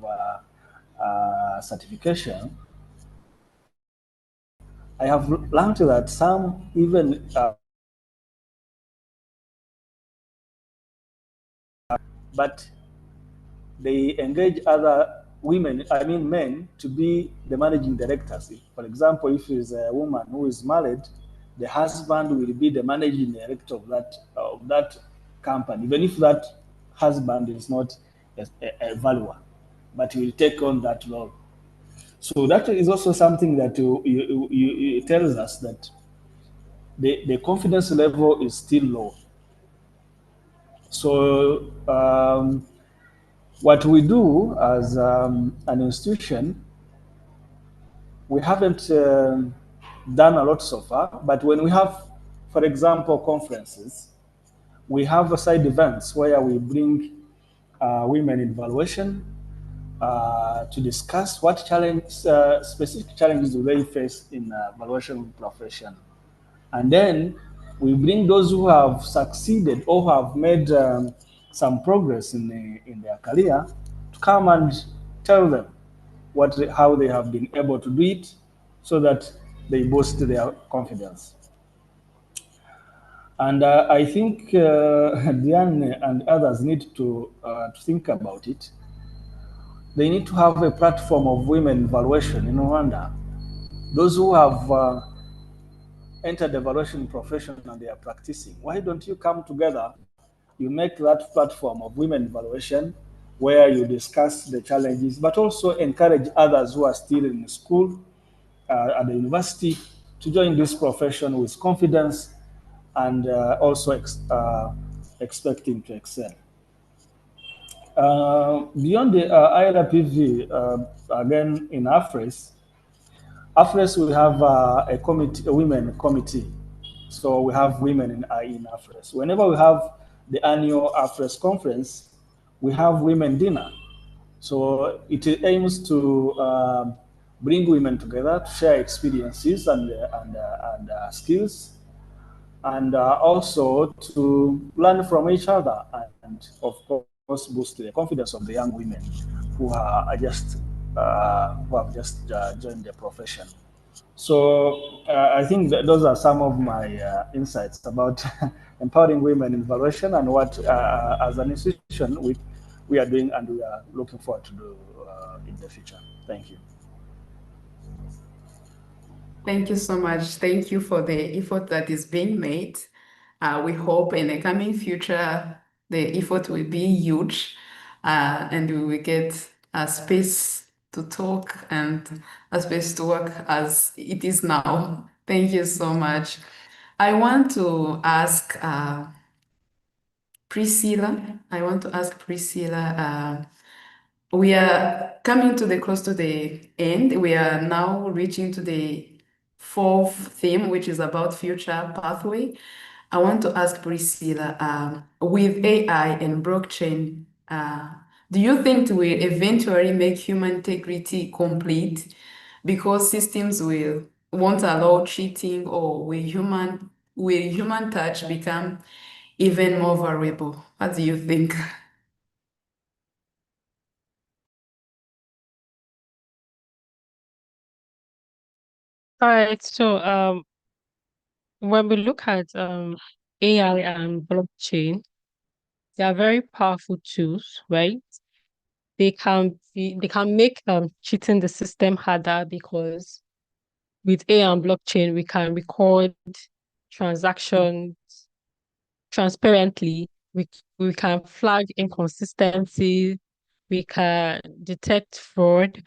certification, I have learned that some even but they engage other women, I mean men, to be the managing directors. For example, if it's a woman who is married, the husband will be the managing director of that company, even if that husband is not a valuer, but he will take on that role. So that is also something that it tells us that the confidence level is still low. So what we do as an institution, we haven't done a lot so far, but when we have, for example, conferences, we have side events where we bring women in evaluation to discuss what specific challenges do they face in evaluation profession. And then we bring those who have succeeded or who have made some progress in their career to come and tell them how they have been able to do it so that they boost their confidence. And I think Diane and others need to think about it. They need to have a platform of women evaluation in Rwanda. Those who have entered the evaluation profession and they are practicing, why don't you come together? You make that platform of women evaluation where you discuss the challenges, but also encourage others who are still in school at the university to join this profession with confidence and also expecting to excel. Beyond the IRPV, again in AfRES, we have a committee, a women committee. So we have women in AfRES. Whenever we have the annual AfRES conference, we have women dinner. So it aims to bring women together to share experiences and skills, and also to learn from each other, and of course boost the confidence of the young women who have just joined the profession. So I think that those are some of my insights about empowering women in evaluation and what, as an institution, we are doing and we are looking forward to do in the future. Thank you. Thank you so much. Thank you for the effort that is being made. We hope in the coming future, the effort will be huge and we will get a space to talk and a space to work as it is now. Thank you so much. I want to ask Priscilla. We are coming to close to the end. We are now reaching to the fourth theme, which is about future pathway. I want to ask Priscilla, with AI and blockchain, do you think will eventually make human integrity complete because systems won't allow cheating, or will human touch become even more valuable? What do you think? All right, so when we look at AI and blockchain, they are very powerful tools, right? They can make cheating the system harder, because with AI and blockchain we can record transactions transparently. We can flag inconsistencies, we can detect fraud,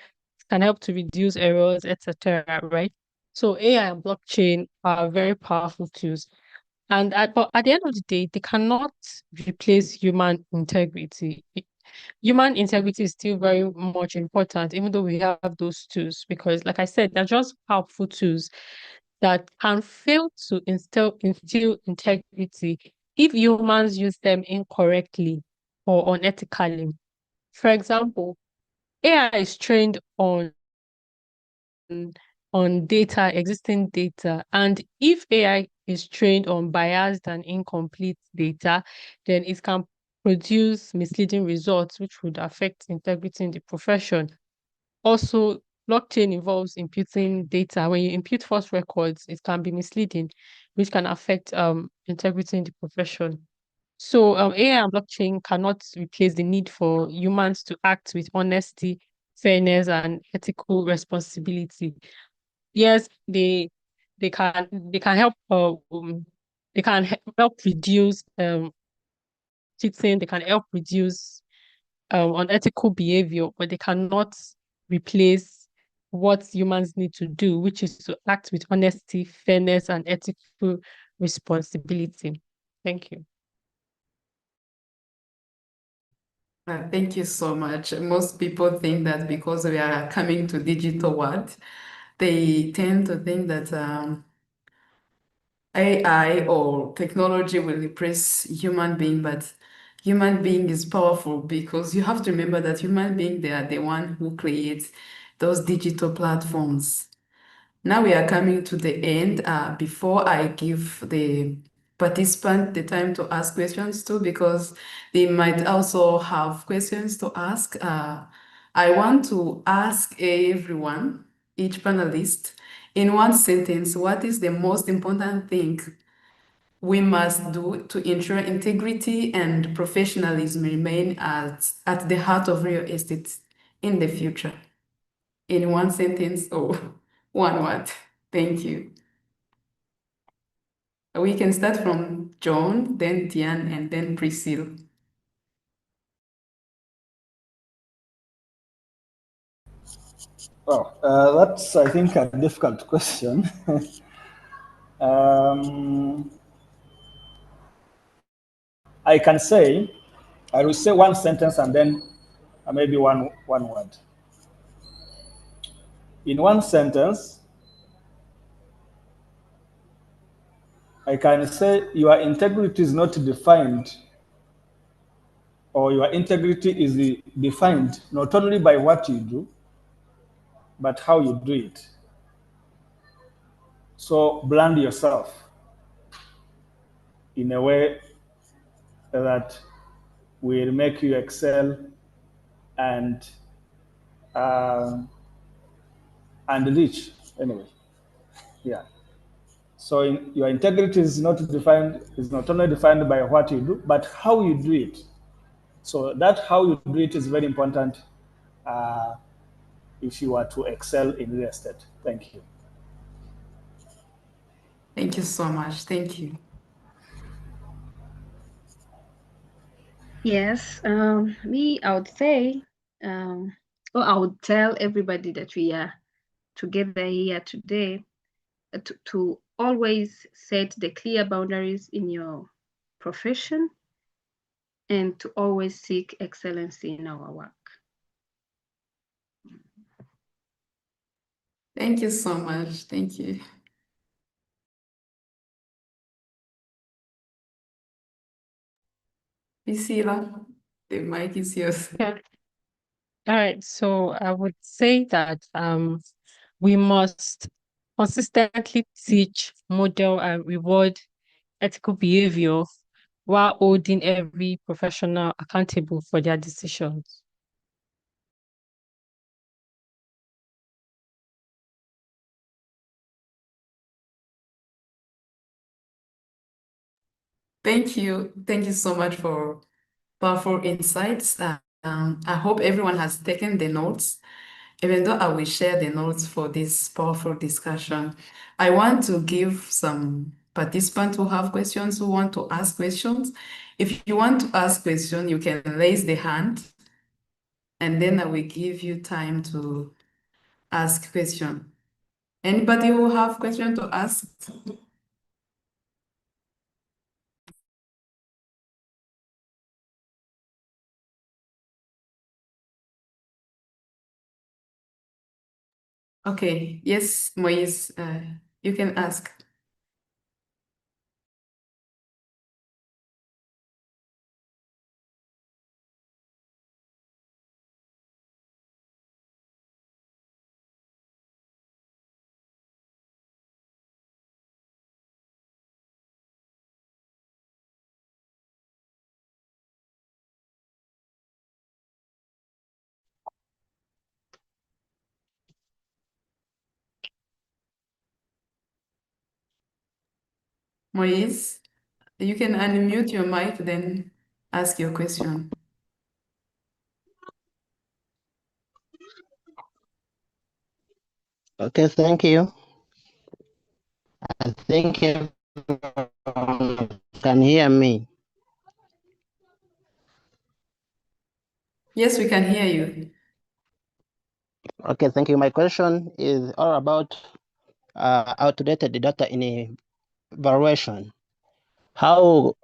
can help to reduce errors, etc. Right? So AI and blockchain are very powerful tools. But at the end of the day, they cannot replace human integrity. human integrity is still very much important, even though we have those tools, because like I said, they're just powerful tools that can fail to instill integrity if humans use them incorrectly or unethically. For example, AI is trained on data, existing data, and if AI is trained on biased and incomplete data, then it can produce misleading results, which would affect integrity in the profession. Also, blockchain involves imputing data. When you impute false records, it can be misleading, which can affect integrity in the profession. So AI and blockchain cannot replace the need for humans to act with honesty, fairness, and ethical responsibility. Yes, they can help they can help reduce cheating, they can help reduce unethical behavior, but they cannot replace what humans need to do, which is to act with honesty, fairness, and ethical responsibility. Thank you. Thank you so much. Most people think that because we are coming to digital world, they tend to think that AI or technology will replace human being, but human being is powerful because you have to remember that human being, they are the one who creates those digital platforms. Now we are coming to the end. Before I give the participant the time to ask questions too, because they might also have questions to ask. I want to ask everyone, each panelist, in one sentence, what is the most important thing we must do to ensure integrity and professionalism remain at the heart of real estate in the future? In one sentence or one word. Thank you. We can start from John, then Diane, and then Priscilla. Well, that's, I think, a difficult question. I can say, I will say one sentence and then maybe one word. In one sentence, I can say your integrity is not defined, or your integrity is defined not only by what you do, but how you do it. So brand yourself in a way that will make you excel and rich. Anyway, yeah. So your integrity is not only defined by what you do, but how you do it. So that how you do it is very important if you are to excel in real estate. Thank you. Thank you so much. Thank you. Yes, I would say, or I would tell everybody that we are together here today to always set the clear boundaries in your profession and to always seek excellency in our work. Thank you so much. Thank you. Priscilla, the mic is yours. Yeah. All right. So I would say that we must consistently teach, model, and reward ethical behavior while holding every professional accountable for their decisions. Thank you. Thank you so much for powerful insights. I hope everyone has taken the notes, even though I will share the notes for this powerful discussion. I want to give some participants who have questions, who want to ask questions. If you want to ask questions, you can raise the hand, and then I will give you time to ask question. Anybody who have question to ask? Okay, yes, Moise, you can ask. Moise, you can unmute your mic, then ask your question. Okay, thank you. I think everyone can hear me. Yes, we can hear you. Okay, thank you. My question is all about outdated data in evaluation. How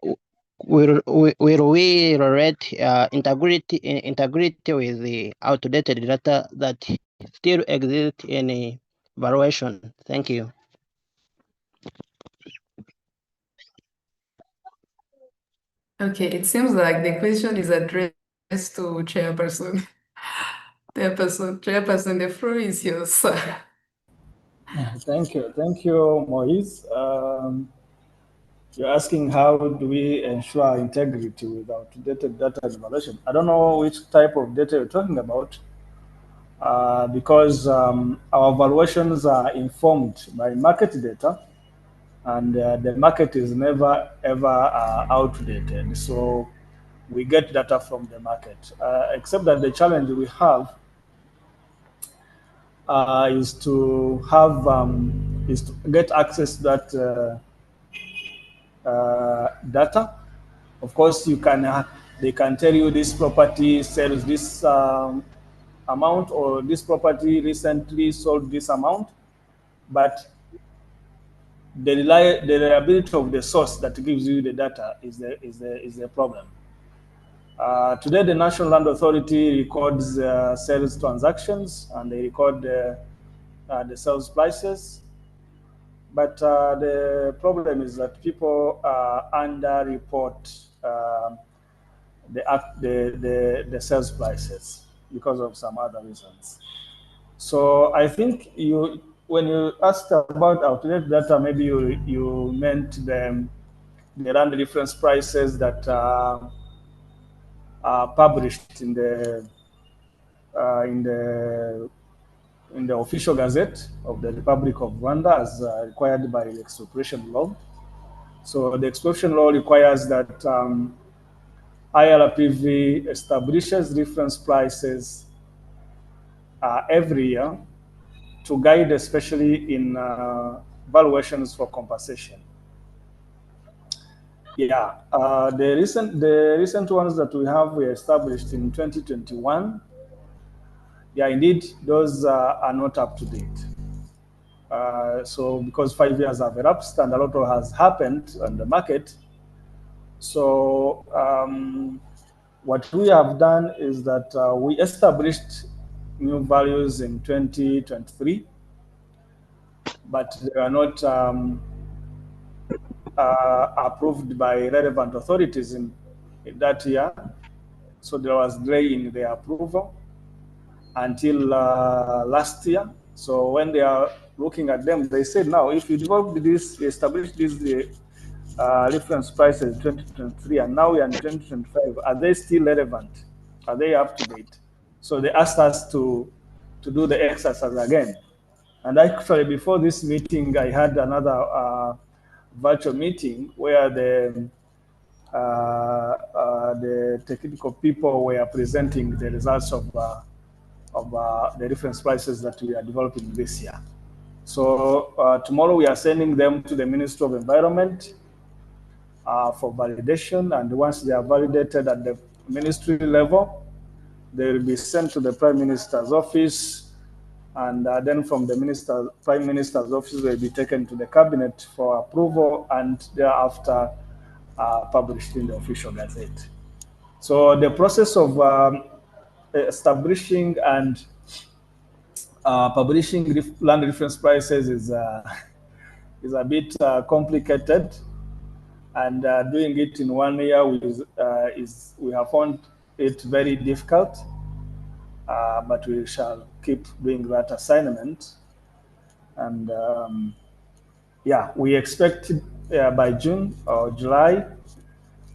will we relate integrity with the outdated data that still exist in evaluation? Thank you. Okay, it seems like the question is addressed to Chairperson. Chairperson, the floor is yours. Thank you, Moise. You're asking how do we ensure integrity with outdated data evaluation. I don't know which type of data you're talking about, because our evaluations are informed by market data, and the market is never ever outdated. So we get data from the market, except that the challenge we have is to get access to that data. Of course, they can tell you this property sells this amount, or this property recently sold this amount, but the reliability of the source that gives you the data is the problem. Today, the National Land Authority records sales transactions, and they record the sales prices. But the problem is that people under-report the sales prices because of some other reasons. So I think when you asked about outdated data, maybe you meant the land reference prices that are published in the official gazette of the Republic of Rwanda, as required by the expropriation law. So the expropriation law requires that IRPV establishes reference prices every year to guide, especially in valuations for compensation. Yeah, the recent ones that we have were established in 2021. Yeah, indeed, those are not up to date. So because 5 years have elapsed and a lot has happened on the market, so what we have done is that we established new values in 2023, but they are not approved by relevant authorities in that year. So there was delay in their approval until last year. So when they are looking at them, they said, now, if you develop this, establish this reference prices in 2023, and now we are in 2025, are they still relevant? Are they up to date? So they asked us to do the exercise again. And actually, before this meeting, I had another virtual meeting where the technical people were presenting the results of the reference prices that we are developing this year. So tomorrow we are sending them to the Ministry of Environment for validation, and once they are validated at the ministry level, they will be sent to the Prime Minister's office, and then from the Prime Minister's office, they will be taken to the Cabinet for approval, and thereafter published in the official gazette. So the process of establishing and publishing land reference prices is a bit complicated, and doing it in 1 year we have found it very difficult. But we shall keep doing that assignment, and yeah, we expect by June or July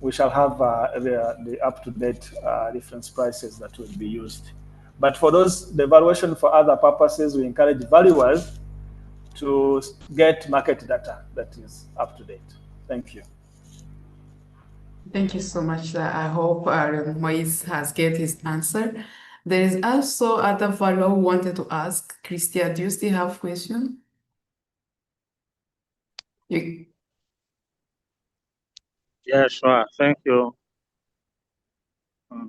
we shall have the up-to-date reference prices that will be used. But for those, the evaluation for other purposes, we encourage valuers to get market data that is up to date. Thank you. Thank you so much. I hope Moise has get his answer. There is also other valuer who wanted to ask. Christia, do you still have question? You... Yeah, sure. Thank you.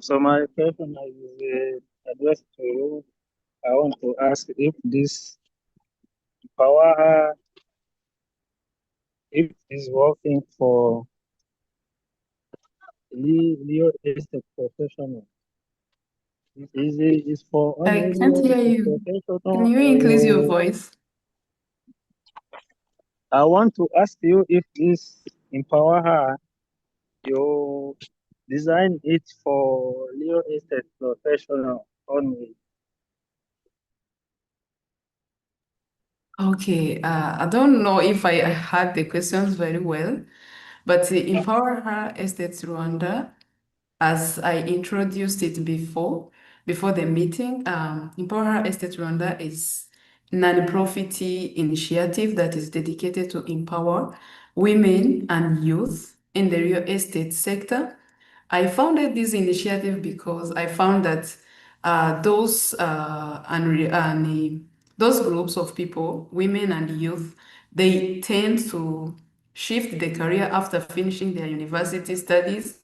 So my question is addressed to you. I want to ask if this power, if it's working for real estate professional. Is for I only can't real hear estate you. professional, Can you or increase your voice? I want to ask you if this EmpowerHer, you design it for real estate professional only. Okay, I don't know if I had the questions very well, but the EmpowerHer Estate Rwanda, as I introduced it before the meeting, EmpowerHer Estate Rwanda is non-profit initiative that is dedicated to empower women and youth in the real estate sector. I founded this initiative because I found that those groups of people, women and youth, they tend to shift their career after finishing their university studies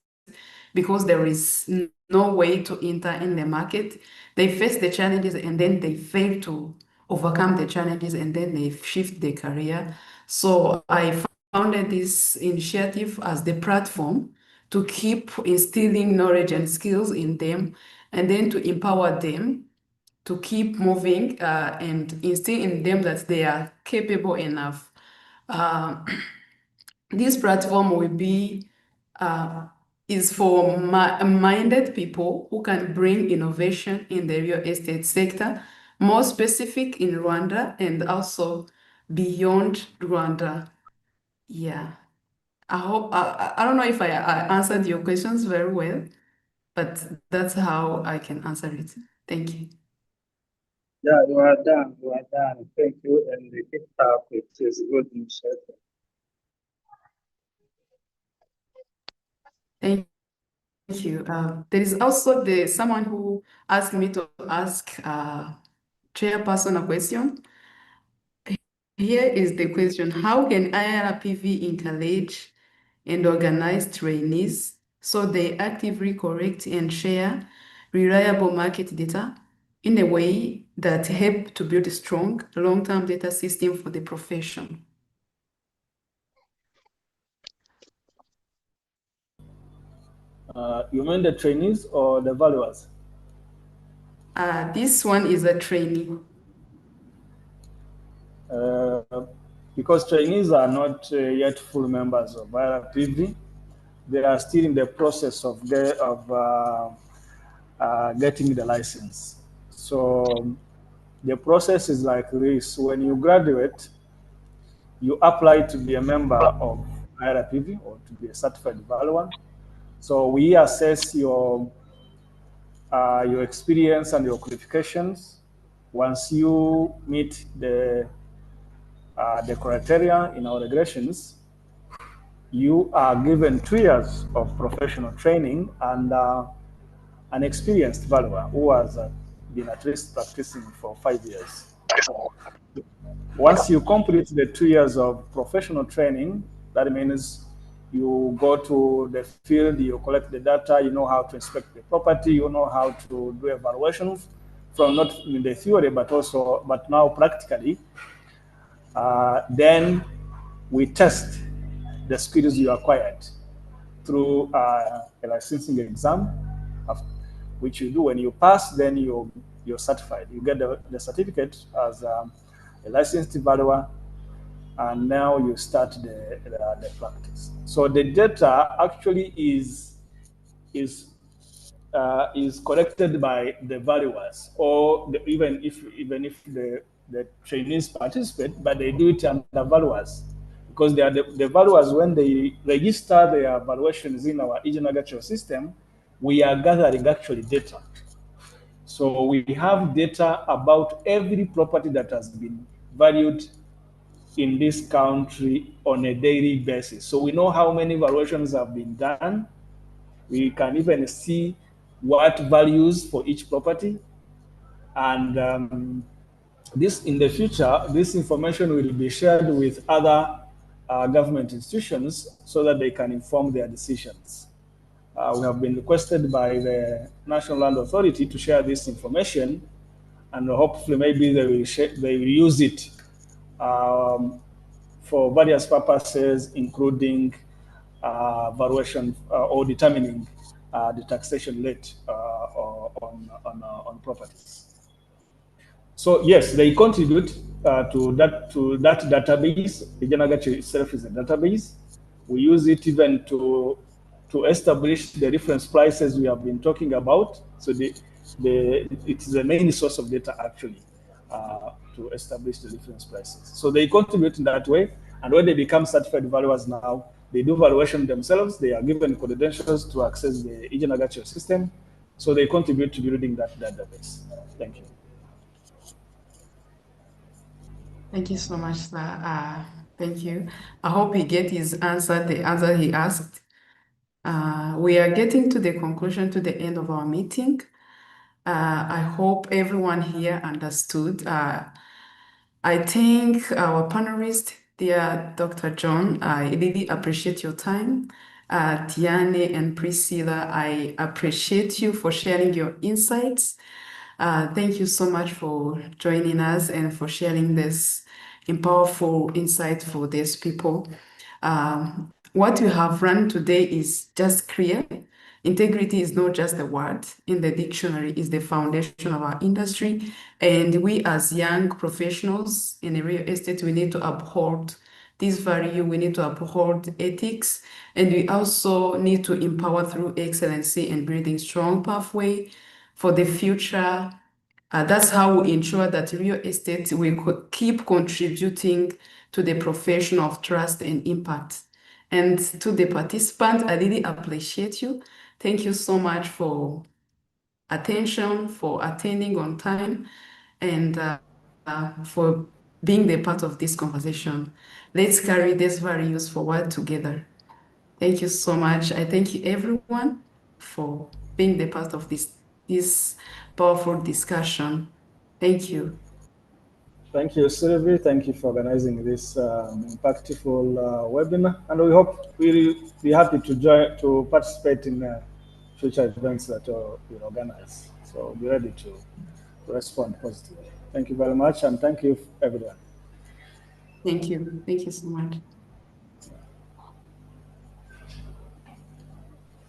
because there is no way to enter in the market. They face the challenges and then they fail to overcome the challenges and then they shift their career. So I founded this initiative as the platform to keep instilling knowledge and skills in them and then to empower them to keep moving and instill in them that they are capable enough. This platform will be is for minded people who can bring innovation in the real estate sector, more specific in Rwanda and also beyond Rwanda. Yeah. I hope I don't know if I answered your questions very well, but that's how I can answer it. Thank you. Yeah, you are done. You are done. Thank you, and keep up. It is good initiative. Thank you. There is also someone who asked me to ask Chairperson a question. Here is the question: how can IRPV encourage and organize trainees so they actively correct and share reliable market data in a way that help to build a strong long-term data system for the profession? You mean the trainees or the valuers? This one is a trainee. Because trainees are not yet full members of IRPV, they are still in the process of getting the license. So the process is like this: when you graduate, you apply to be a member of IRPV or to be a certified valuer. So we assess your experience and your qualifications. Once you meet the criteria in our regulations, you are given 2 years of professional training and an experienced valuer who has been at least practicing for 5 years. Once you complete the 2 years of professional training, that means you go to the field, you collect the data, you know how to inspect the property, you know how to do evaluations from not in the theory, but now practically. Then we test the skills you acquired through a licensing exam, which you do. When you pass, then you you're certified. You get the certificate as a licensed valuer, and now you start the practice. So the data actually is collected by the valuers, or even if the trainees participate, but they do it under valuers, because they are the valuers. When they register their valuations in our EHER system, we are gathering actually data. So we have data about every property that has been valued in this country on a daily basis. So we know how many valuations have been done. We can even see what values for each property. And this, in the future, this information will be shared with other government institutions so that they can inform their decisions. We have been requested by the National Land Authority to share this information, and hopefully maybe they will use it for various purposes, including valuation or determining the taxation rate on properties. So yes, they contribute to that database. The Janagachi itself is a database. We use it even to establish the reference prices we have been talking about. So it is the main source of data actually to establish the reference prices. So they contribute in that way. And when they become certified valuers now, they do valuation themselves. They are given credentials to access the EHER system. So they contribute to building that database. Thank you. Thank you so much, sir. Thank you. I hope he get his answer, the answer he asked. We are getting to the conclusion, to the end of our meeting. I hope everyone here understood. I thank our panelists, dear Dr. John. I really appreciate your time. Diane and Priscilla, I appreciate you for sharing your insights. Thank you so much for joining us and for sharing this powerful insight for these people. What we have run today is just clear. Integrity is not just a word in the dictionary, it's the foundation of our industry. And we as young professionals in the real estate, we need to uphold this value, we need to uphold ethics, and we also need to empower through excellency and building strong pathway for the future. That's how we ensure that real estate will keep contributing to the profession of trust and impact. And to the participants, I really appreciate you. Thank you so much for attention, for attending on time, and for being the part of this conversation. Let's carry these values forward together. Thank you so much. I thank you everyone for being the part of this powerful discussion. Thank you. Thank you, Sylvie. Thank you for organizing this impactful webinar, and we hope we'll be happy to participate in future events that we organize. So be ready to respond positively. Thank you very much, and thank you, everyone. Thank you. Thank you so much.